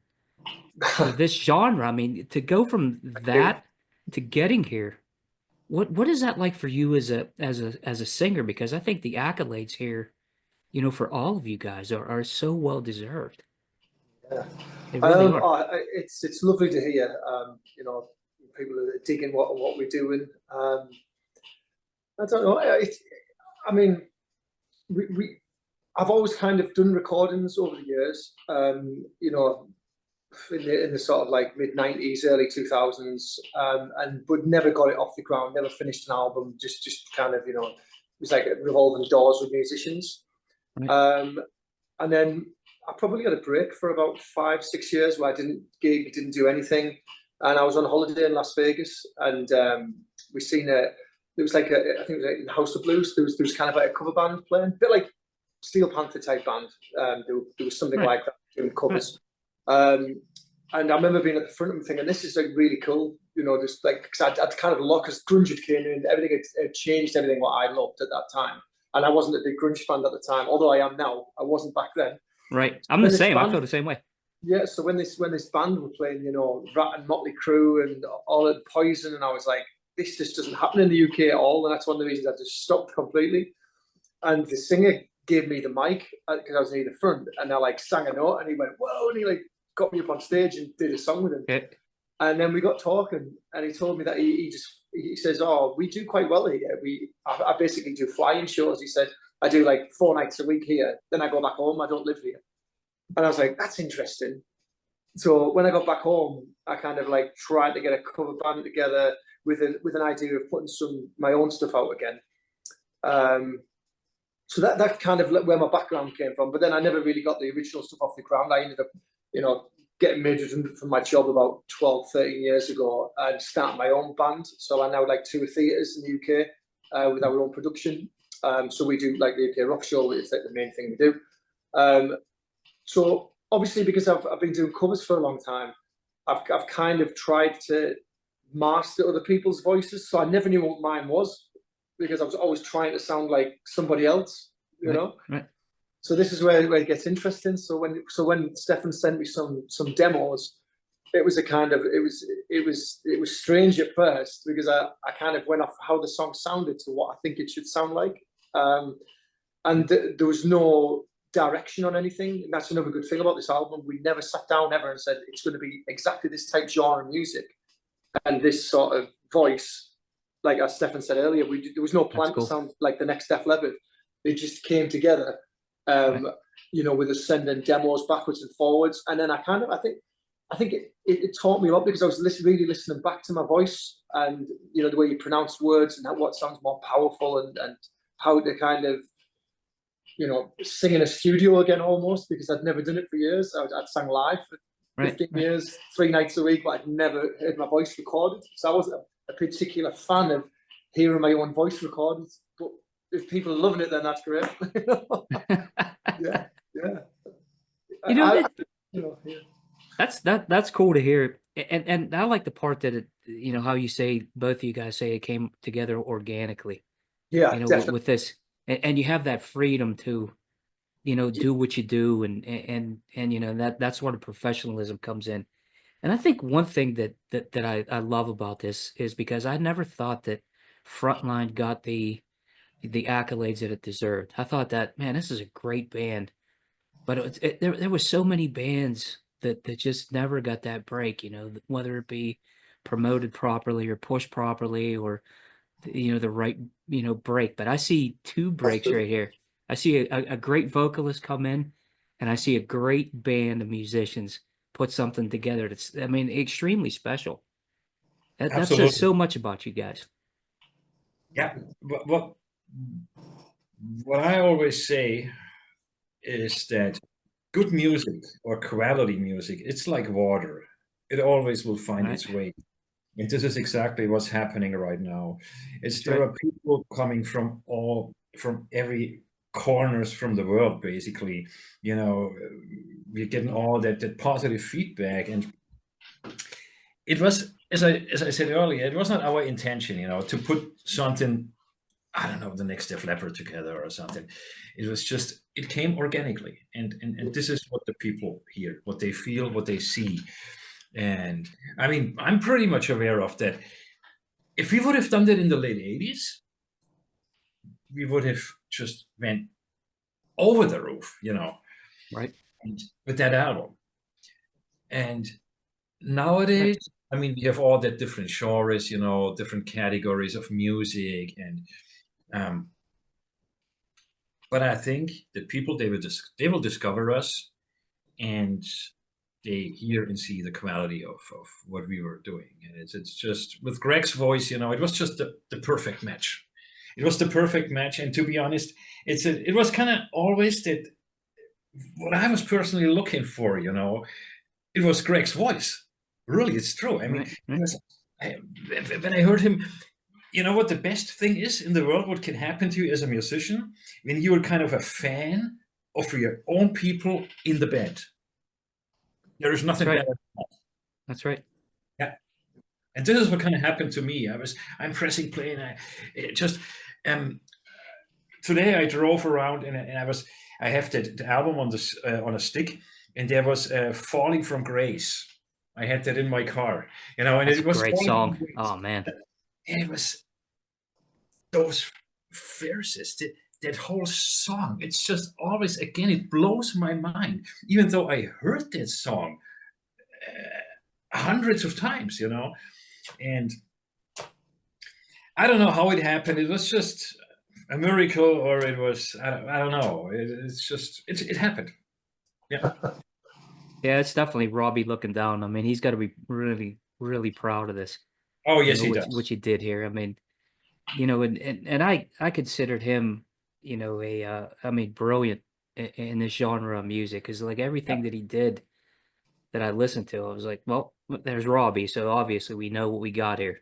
Speaker 1: of this genre. I mean, to go from that to getting here, what is that like for you as a singer? Because I think the accolades here, you know, for all of you guys are so well deserved.
Speaker 3: Yeah.
Speaker 1: They really are.
Speaker 3: It's lovely to hear. You know, people are digging what we're doing. I don't know. I mean, I've always kind of done recordings over the years. You know, in the sort of like mid-90s, early 2000s, but never got it off the ground. Never finished an album. Just kind of, you know, it was like revolving doors with musicians. Right. And then I probably got a break for about 5-6 years where I didn't gig, didn't do anything, and I was on holiday in Las Vegas, and we seen there was like I think it was like in House of Blues. There was kind of like a cover band playing, a bit like Steel Panther type band. There was something like that doing covers. And I remember being at the front of the thing, and this is like really cool, you know, just like, because I'd kind of lost, because grunge had came in, everything had changed, everything what I loved at that time. And I wasn't a big grunge fan at the time, although I am now. I wasn't back then.
Speaker 1: Right. I'm the same. I feel the same way.
Speaker 3: Yeah. So when this band were playing, you know, Rat and Motley Crue and all of Poison, and I was like, this just doesn't happen in the UK at all. And that's one of the reasons I just stopped completely. And the singer gave me the mic because I was near the front, and I like sang a note, and he went, whoa, and he like got me up on stage and did a song with him. Yeah. And then we got talking, and he told me that he says, oh, we do quite well here. I basically do flying shows. He said, I do like 4 nights a week here. Then I go back home. I don't live here. And I was like, that's interesting. So when I got back home, I kind of like tried to get a cover band together with an idea of putting my own stuff out again. So that kind of where my background came from. But then I never really got the original stuff off the ground. I ended up, you know, getting made redundant from my job about 12, 13 years ago and started my own band. So I now like tour theatres in the UK with our own production. So we do like the UK Rock Show. It's like the main thing we do. So obviously, because I've been doing covers for a long time, I've kind of tried to master other people's voices. So I never knew what mine was because I was always trying to sound like somebody else, you know?
Speaker 1: Right.
Speaker 3: So this is where it gets interesting. So when Stephan sent me some demos, it was a kind of it was strange at first because I kind of went off how the song sounded to what I think it should sound like. And there was no direction on anything. And that's another good thing about this album. We never sat down ever and said it's going to be exactly this type genre of music and this sort of voice. Like as Stephan said earlier, there was no plan to sound like the next Def Leppard. It just came together, you know, with us sending demos backwards and forwards. And then I think it taught me a lot because I was really listening back to my voice and, you know, the way you pronounce words and what sounds more powerful and how to kind of, you know, sing in a studio again almost because I'd never done it for years. I'd sang live for 15 years, 3 nights a week, but I'd never heard my voice recorded. So I wasn't a particular fan of hearing my own voice recorded. But if people are loving it, then that's great. yeah. You know,
Speaker 1: That's cool to hear. And I like the part that it, you know, how you say both of you guys say it came together organically.
Speaker 3: Yeah,
Speaker 1: you know,
Speaker 3: definitely.
Speaker 1: with this. And you have that freedom to, you know, do what you do, and you know that's where the professionalism comes in. And I think one thing that I love about this is because I never thought that Frontline got the accolades that it deserved. I thought that, man, this is a great band, but there were so many bands that just never got that break. You know, whether it be promoted properly or pushed properly or, you know, the right, you know, break. But I see 2 breaks right here. I see a great vocalist come in, and I see a great band of musicians put something together that's, I mean, extremely special. That says so much about you guys.
Speaker 2: Yeah, what I always say is that good music or quality music, it's like water. It always will find its way. And this is exactly what's happening right now. There are people coming from every corners from the world, basically. You know, we're getting all that positive feedback, and it was, as I said earlier, it was not our intention, you know, to put something, I don't know, the next Def Leppard together or something. It was just, it came organically, and this is what the people hear, what they feel, what they see. And I mean, I'm pretty much aware of that. If we would have done that in the late 80s, we would have just went over the roof, you know, and with that album. And nowadays, I mean, we have all that different genres, you know, different categories of music, and but I think that people, they will discover us, and they hear and see the quality of what we were doing. And it's just, with Gregg's voice, you know, it was just the perfect match. It was the perfect match. And to be honest, it was kind of always that what I was personally looking for, you know, it was Gregg's voice. Really, it's true. I mean, when I heard him, you know what the best thing is in the world, what can happen to you as a musician, when you're kind of a fan of your own people in the band. There is nothing better than that.
Speaker 1: That's right.
Speaker 2: Yeah. And this is what kind of happened to me. I'm pressing play, and today I drove around, and I have the album on this on a stick, and there was Falling from Grace. I had that in my car, you know, and
Speaker 1: That's
Speaker 2: it was
Speaker 1: a great song. Oh man.
Speaker 2: And it was those verses, that whole song. It's just always, again, it blows my mind, even though I heard that song hundreds of times, you know. And I don't know how it happened. It was just a miracle, or it was, I don't know. It's just, it happened. Yeah.
Speaker 1: Yeah, it's definitely Robbie looking down. I mean, he's got to be really, really proud of this.
Speaker 2: Oh, yes, he does.
Speaker 1: What you did here. I mean, you know, and I considered him, you know, I mean, brilliant in this genre of music, because like everything that he did that I listened to, I was like, well, there's Robbie, so obviously we know what we got here.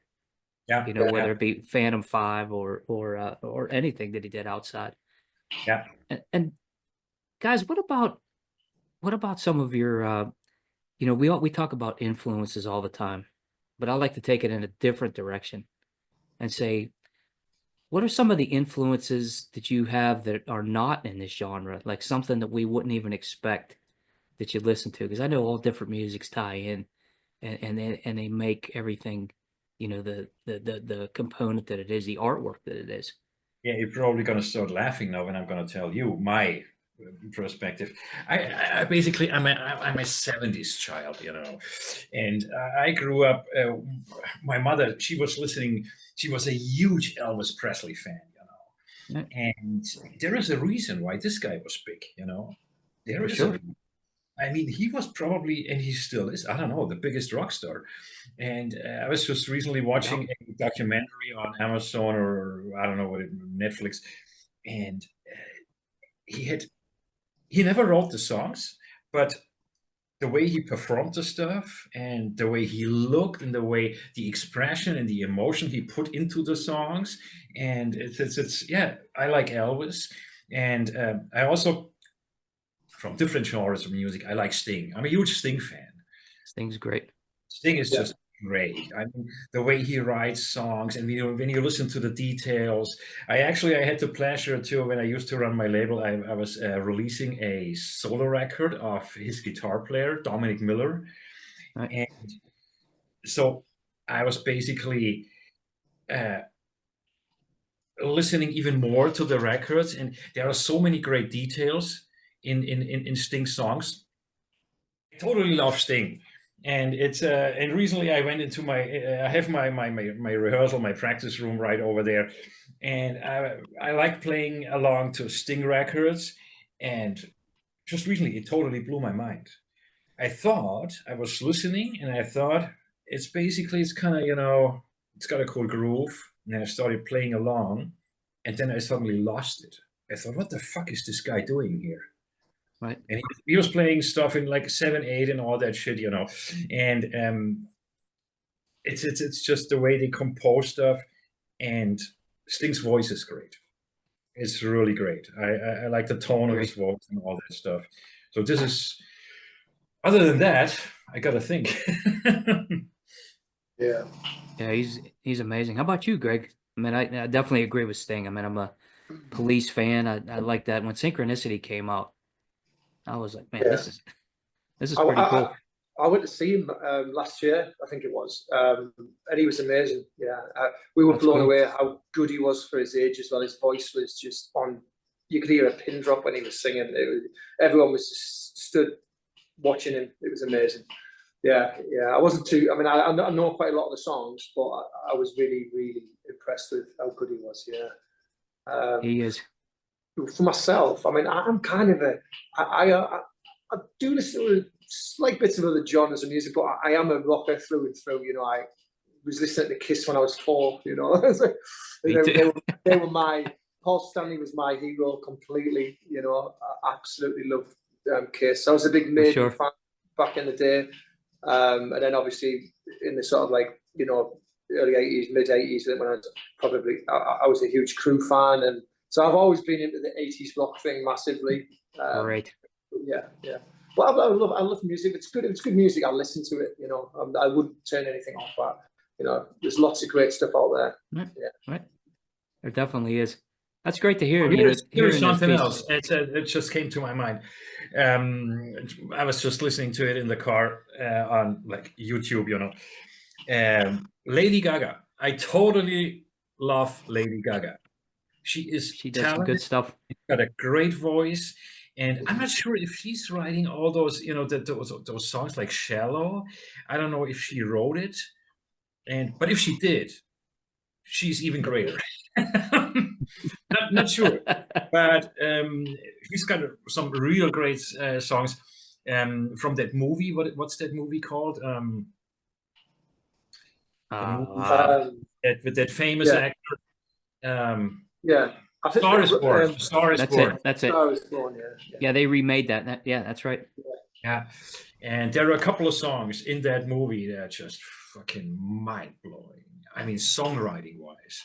Speaker 2: Yeah.
Speaker 1: You know, whether it be Phantom 5 or anything that he did outside.
Speaker 2: Yeah.
Speaker 1: And guys, what about some of your, you know, we talk about influences all the time, but I like to take it in a different direction and say, what are some of the influences that you have that are not in this genre? Like something that we wouldn't even expect that you listen to? Because I know all different musics tie in and they make everything, you know, the component that it is, the artwork that it is.
Speaker 2: Yeah, you're probably going to start laughing now when I'm going to tell you my perspective. I basically I'm a 70s child, you know, and I grew up. My mother, she was listening. She was a huge Elvis Presley fan, you know, and there is a reason why this guy was big, you know. There is a I mean, he was probably, and he still is, I don't know, the biggest rock star. And I was just recently watching a documentary on Amazon or I don't know what Netflix, and he never wrote the songs, but the way he performed the stuff and the way he looked and the way the expression and the emotion he put into the songs, and it's yeah, I like Elvis, and I also from different genres of music. I like Sting. I'm a huge Sting fan.
Speaker 1: Sting's great.
Speaker 2: Sting is just great. I mean, the way he writes songs, and when you listen to the details. I had the pleasure to, when I used to run my label, I was releasing a solo record of his guitar player, Dominic Miller.
Speaker 1: Right.
Speaker 2: And so I was basically listening even more to the records, and there are so many great details in Sting songs. I totally love Sting, and it's and recently I went into my I have my rehearsal, my practice room right over there, and I like playing along to Sting records, and just recently it totally blew my mind. I thought I was listening, and I thought it's kind of, you know, it's got a cool groove, and I started playing along, and then I suddenly lost it. I thought, what the fuck is this guy doing here?
Speaker 1: Right.
Speaker 2: And he was playing stuff in like 7/8 and all that shit, you know. And it's just the way they compose stuff, and Sting's voice is great. It's really great. I like the tone of his voice and all that stuff. So this is, other than that, I gotta think.
Speaker 3: Yeah.
Speaker 1: Yeah, he's amazing. How about you, Greg? I mean, I definitely agree with Sting. I mean, I'm a Police fan. I like that. When Synchronicity came out, I was like, man, this is pretty cool.
Speaker 3: I went to see him last year, I think it was, and he was amazing. Yeah, we were blown away how good he was for his age as well. His voice was just on. You could hear a pin drop when he was singing. Everyone was just stood watching him. It was amazing. Yeah. I wasn't too. I mean, I know quite a lot of the songs, but I was really, really impressed with how good he was. Yeah,
Speaker 1: he is.
Speaker 3: For myself, I mean, I'm kind of I do listen to slight bits of other genres of music, but I am a rocker through and through. You know, I was listening to Kiss when I was 4. You know, they were my Paul Stanley was my hero completely. You know, I absolutely loved Kiss. I was a big Maiden fan back in the day, and then obviously in the sort of like, you know, early 80s, mid 80s, when I was a huge Crew fan, and so I've always been into the 80s rock thing massively.
Speaker 1: Great.
Speaker 3: Yeah. But I love music. It's good music. I listen to it. You know, I wouldn't turn anything off. But you know, there's lots of great stuff out there.
Speaker 1: Right. Yeah. Right. There definitely is. That's great to hear.
Speaker 2: Here's something else. It just came to my mind. I was just listening to it in the car on like YouTube. You know, Lady Gaga. I totally love Lady Gaga. She does
Speaker 1: some good stuff.
Speaker 2: She's got a great voice, and I'm not sure if she's writing all those, you know, those songs like "Shallow." I don't know if she wrote it, but if she did, she's even greater. not sure, but she's got some real great songs from that movie. What's that movie called? With that famous actor.
Speaker 3: Yeah.
Speaker 2: Star is Born. Star is Born.
Speaker 1: That's it.
Speaker 3: Star is Born,
Speaker 1: yeah, they remade that. Yeah, that's right.
Speaker 2: Yeah. And there are a couple of songs in that movie that are just fucking mind-blowing. I mean, songwriting-wise.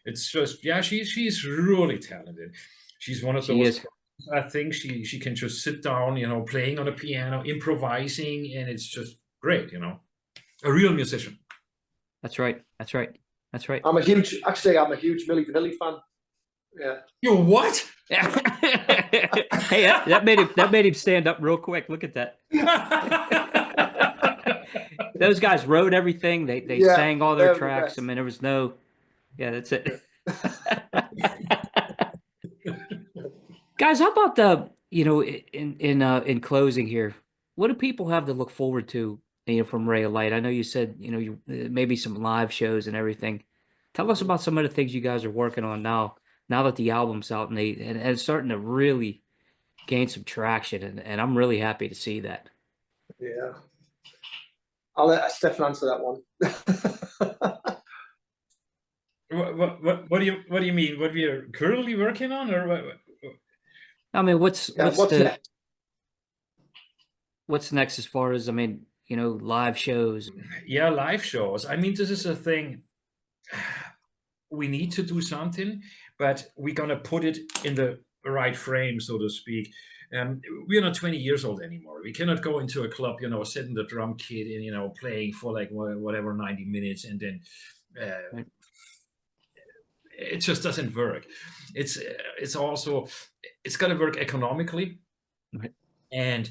Speaker 2: It's just, yeah, she's really talented. She's one of those, I think she can just sit down, you know, playing on a piano, improvising, and it's just great, you know. A real musician.
Speaker 1: That's right. That's right. That's right.
Speaker 3: I'm a huge Milli Vanilli fan. Yeah.
Speaker 2: You what?
Speaker 1: Hey, that made him stand up real quick. Look at that. Those guys wrote everything. They sang all their tracks. I mean, there was no. Yeah, that's it. Guys, how about the in closing here? What do people have to look forward to? From Ray of Light. I know you said you maybe some live shows and everything. Tell us about some of the things you guys are working on now. Now that the album's out and it's starting to really gain some traction, and I'm really happy to see that.
Speaker 3: Yeah, I'll let Stephan answer that one.
Speaker 2: What do you mean? What we are currently working on, or what?
Speaker 1: I mean, what's next as far as live shows?
Speaker 2: Yeah, live shows. I mean, this is a thing. We need to do something, but we're gonna put it in the right frame, so to speak. We're not 20 years old anymore. We cannot go into a club, sit in the drum kit and playing for like whatever 90 minutes, and then
Speaker 1: Right.
Speaker 2: It just doesn't work. It's got to work economically,
Speaker 1: Right.
Speaker 2: And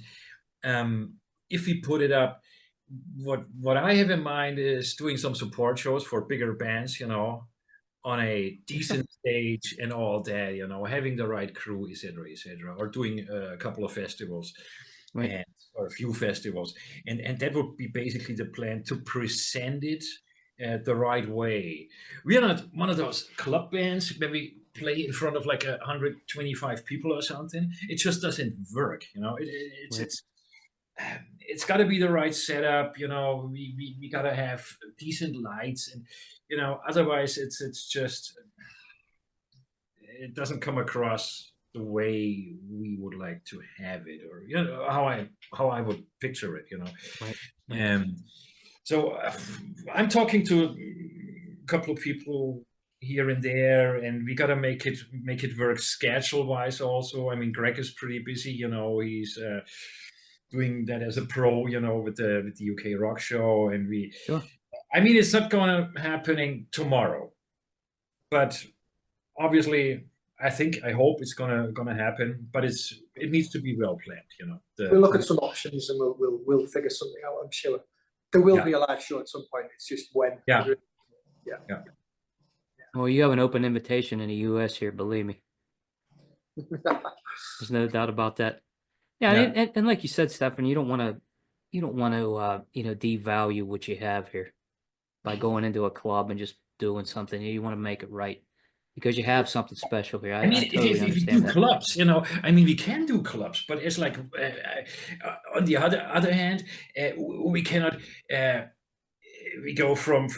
Speaker 2: if we put it up, what I have in mind is doing some support shows for bigger bands, on a decent stage and all that, having the right crew, etc., or doing a couple of festivals,
Speaker 1: Right.
Speaker 2: or a few festivals, and that would be basically the plan, to present it the right way. We are not one of those club bands where we play in front of like 125 people or something. It just doesn't work, It's got to be the right setup, we got to have decent lights, and otherwise it doesn't come across the way we would like to have it, or how I would picture it,
Speaker 1: Right.
Speaker 2: So I'm talking to a couple of people here and there, and we got to make it work schedule wise also. I mean, Gregg is pretty busy, he's doing that as a pro, with the UK rock show, and
Speaker 1: Sure.
Speaker 2: I mean, it's not going to happening tomorrow, but obviously I hope it's gonna happen, but it needs to be well planned,
Speaker 3: We'll look at some options, and we'll figure something out. I'm sure there will be a live show at some point. It's just when.
Speaker 2: Yeah.
Speaker 1: Well, you have an open invitation in the U.S. here, believe me. There's no doubt about that. Yeah,
Speaker 2: Yeah.
Speaker 1: and like you said, Stephan, you don't want to devalue what you have here by going into a club and just doing something. You want to make it right, because you have something special here. I mean, totally
Speaker 2: if you
Speaker 1: understand
Speaker 2: do
Speaker 1: that.
Speaker 2: clubs, I mean, we can do clubs, but it's like on the other hand, we cannot. We go from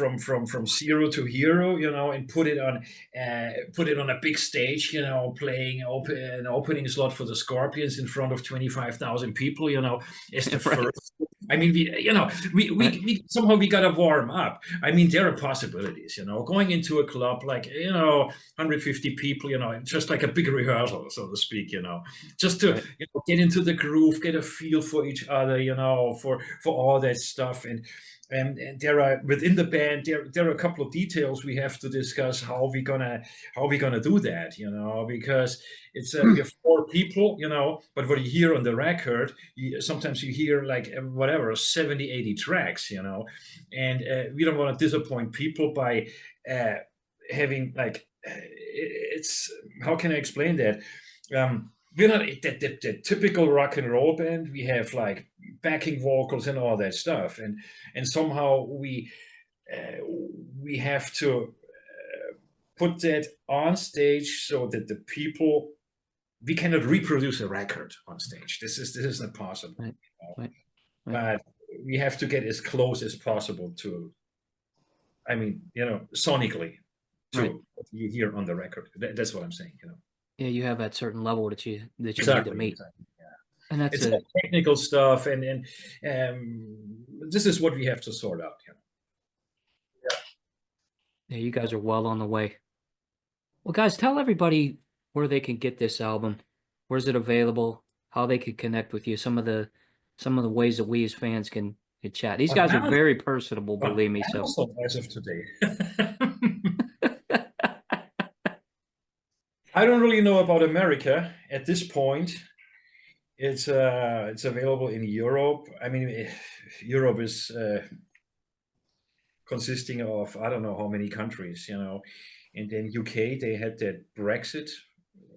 Speaker 2: zero to hero, and put it on a big stage, playing an opening slot for the Scorpions in front of 25,000 people, as the
Speaker 1: Right.
Speaker 2: first. I mean, we somehow we gotta warm up. I mean, there are possibilities, going into a club like 150 people, just like a big rehearsal, so to speak, just to
Speaker 1: Right.
Speaker 2: Get into the groove, get a feel for each other, for all that stuff, and there are within the band there are a couple of details we have to discuss how we gonna do that, because it's we have 4 people, but what you hear on the record, sometimes you hear like whatever 70, 80 tracks, and we don't want to disappoint people by having like it's how can I explain that? We're not the typical rock and roll band. We have like backing vocals and all that stuff, and somehow we have to put that on stage so that the people, we cannot reproduce a record on stage. This is not possible.
Speaker 1: Right. Right.
Speaker 2: But we have to get as close as possible to, I mean, sonically to what you hear on the record. That's what I'm saying.
Speaker 1: Yeah, you have that certain level that you need to meet.
Speaker 2: Exactly, yeah.
Speaker 1: And that's
Speaker 2: it's all technical stuff, and this is what we have to sort out.
Speaker 1: Yeah, you guys are well on the way. Well, guys, tell everybody where they can get this album. Where's it available? How they can connect with you? Some of the ways that we as fans can Good chat. These guys are very personable, believe me. So
Speaker 2: as of today. I don't really know about America at this point. It's available in Europe. I mean, Europe is consisting of I don't know how many countries, you know. And then UK, they had that Brexit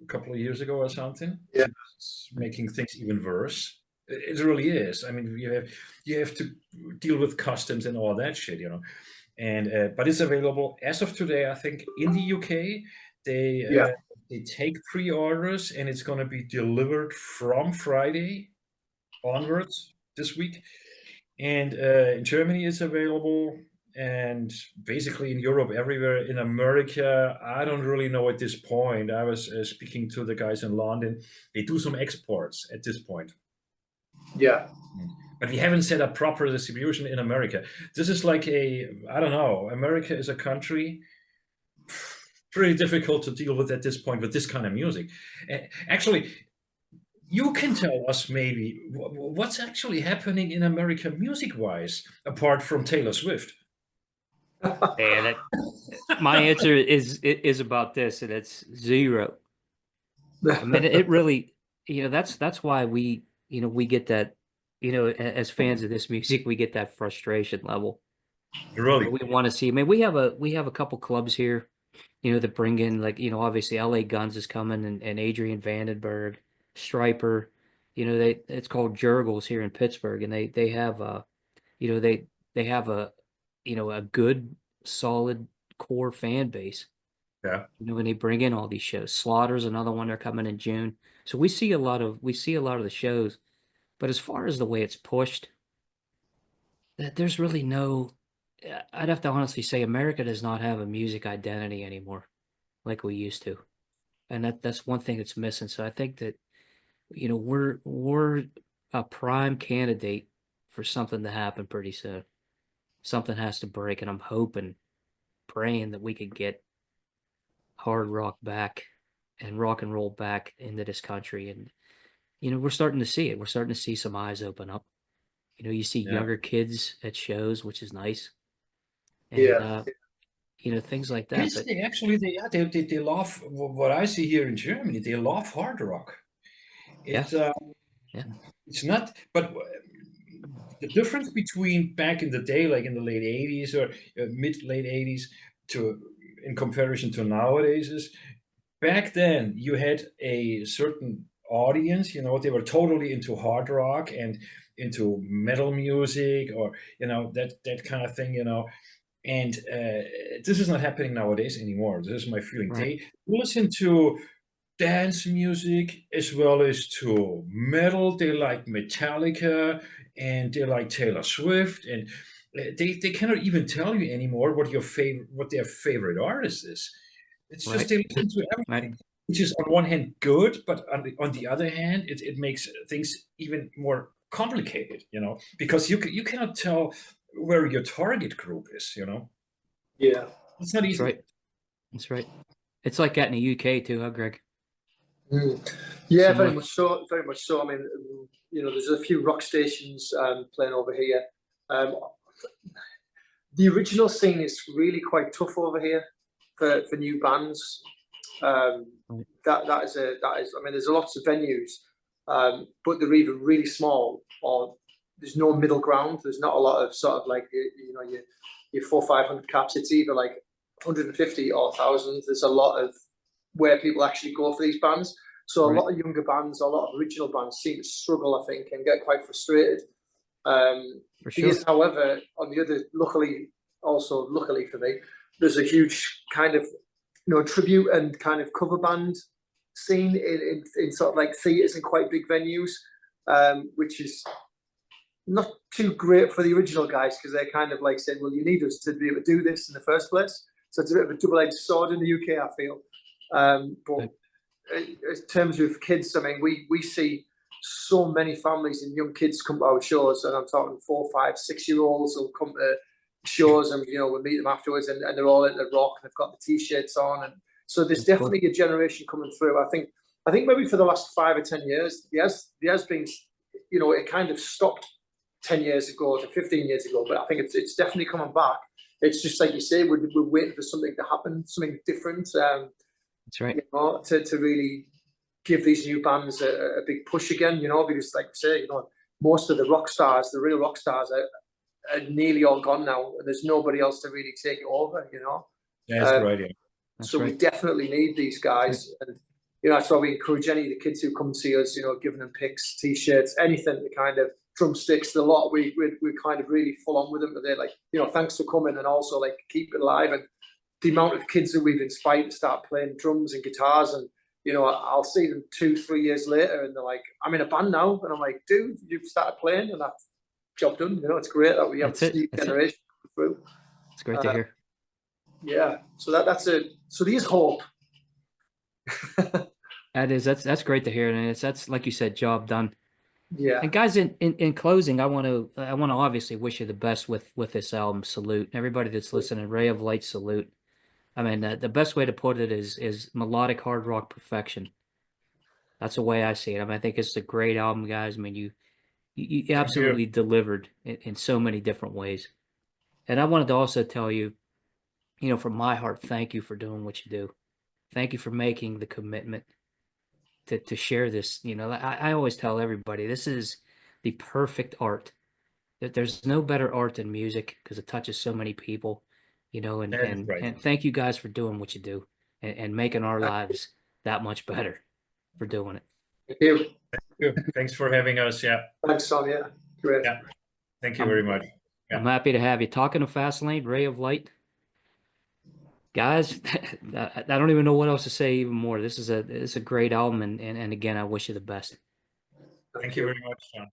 Speaker 2: a couple of years ago or something.
Speaker 3: Yeah,
Speaker 2: it's making things even worse. It really is. I mean, you have to deal with customs and all that shit, you know. And but it's available as of today. I think in the UK, they take pre-orders, and it's going to be delivered from Friday onwards this week. And in Germany, it's available. And basically in Europe, everywhere. In America, I don't really know at this point. I was speaking to the guys in London. They do some exports at this point.
Speaker 3: Yeah.
Speaker 2: But we haven't set up proper distribution in America. This is like I don't know. America is a country pretty difficult to deal with at this point with this kind of music. Actually, you can tell us maybe what's actually happening in America music-wise, apart from Taylor Swift.
Speaker 1: Yeah, my answer is about this, and it's zero. I mean, it really, that's why we get that, as fans of this music, we get that frustration level.
Speaker 2: Really,
Speaker 1: we want to see. I mean, we have a couple clubs here, that bring in, like, obviously LA Guns is coming, and Adrian Vandenberg, Striper, it's called Jurgles here in Pittsburgh, and they have they have a good solid core fan base.
Speaker 2: Yeah.
Speaker 1: When they bring in all these shows. Slaughter's another one, they're coming in June. So we see a lot of the shows, but as far as the way it's pushed, there's really no, I'd have to honestly say America does not have a music identity anymore like we used to. And that's one thing that's missing. So I think that we're a prime candidate for something to happen pretty soon. Something has to break, and I'm hoping, praying that we could get hard rock back and rock and roll back into this country. And, we're starting to see it. We're starting to see some eyes open up. You see younger kids at shows, which is nice. And, things like that.
Speaker 2: Yes, they love what I see here in Germany. They love hard rock. It's it's not, but the difference between back in the day, like in the late 80s or mid-late 80s, in comparison to nowadays, is back then you had a certain audience, they were totally into hard rock and into metal music, or that kind of thing, and this is not happening nowadays anymore. This is my feeling.
Speaker 1: Right.
Speaker 2: They listen to dance music as well as to metal. They like Metallica, and they like Taylor Swift, and they cannot even tell you anymore what their favorite artist is. It's just they listen to everything, which is on one hand good, but on the other hand, it makes things even more complicated, because you cannot tell where your target group is,
Speaker 3: Yeah,
Speaker 2: it's not easy.
Speaker 1: That's right. It's like that in the UK too, huh, Greg?
Speaker 3: Yeah, very much so. Very much so. I mean, there's a few rock stations playing over here. The original scene is really quite tough over here for new bands. That is. I mean, there's lots of venues, but they're either really small or there's no middle ground. There's not a lot of sort of like your 400-500 caps. It's either like 150 or 1,000. There's a lot of where people actually go for these bands. So a lot of younger bands, a lot of original bands seem to struggle, I think, and get quite frustrated.
Speaker 1: For sure.
Speaker 3: Because, however, on the other, luckily for me, there's a huge kind of tribute and kind of cover band scene in sort of like theatres and quite big venues, which is not too great for the original guys, because they're kind of like saying, well, you need us to be able to do this in the first place. So it's a bit of a double-edged sword in the UK, I feel. But in terms of kids, I mean, we see so many families and young kids come to our shows, and I'm talking 4, 5, 6-year-olds will come to shows, and we'll meet them afterwards, and they're all into rock, and they've got the t-shirts on, and so there's definitely a generation coming through. I think maybe for the last 5 or 10 years, there has been, it kind of stopped 10 years ago to 15 years ago, but I think it's definitely coming back. It's just like you say, we're waiting for something to happen, something different.
Speaker 1: That's right.
Speaker 3: You know, to really give these new bands a big push again, you know, because like I say, you know, most of the rock stars, the real rock stars are nearly all gone now, and there's nobody else to really take it over, you know.
Speaker 2: That's right. Yeah.
Speaker 3: So we definitely need these guys, and you know, that's why we encourage any of the kids who come and see us, you know, giving them picks, t-shirts, anything to kind of drumsticks, the lot. We're kind of really full on with them, but they're like, you know, thanks for coming, and also like keep it alive. And the amount of kids that we've inspired to start playing drums and guitars, and you know, I'll see them 2-3 years later, and they're like, I'm in a band now, and I'm like, dude, you've started playing, and that's job done. You know, it's great that we have this new generation through.
Speaker 1: It's great to hear.
Speaker 3: Yeah, so that's it. So there's hope.
Speaker 1: That's great to hear, and that's like you said, job done.
Speaker 3: Yeah.
Speaker 1: And guys, in closing, I want to obviously wish you the best with this album. Salute everybody that's listening. Ray of Light, salute. I mean, the best way to put it is melodic hard rock perfection. That's the way I see it. I mean, I think it's a great album, guys. I mean, you absolutely delivered in so many different ways. And I wanted to also tell you, you know, from my heart, thank you for doing what you do. Thank you for making the commitment to share this. You know, I always tell everybody, this is the perfect art. There's no better art than music because it touches so many people, you know, and thank you guys for doing what you do and making our lives that much better for doing it.
Speaker 3: Thank you.
Speaker 2: Thank you. Thanks for having us. Yeah.
Speaker 3: Thanks, Tom. Yeah. Great.
Speaker 2: Yeah. Thank you very much. Yeah.
Speaker 1: I'm happy to have you. Talking to Fastlane, Ray of Light. Guys, I don't even know what else to say even more. This is a great album, and again, I wish you the best.
Speaker 2: Thank you very much, John.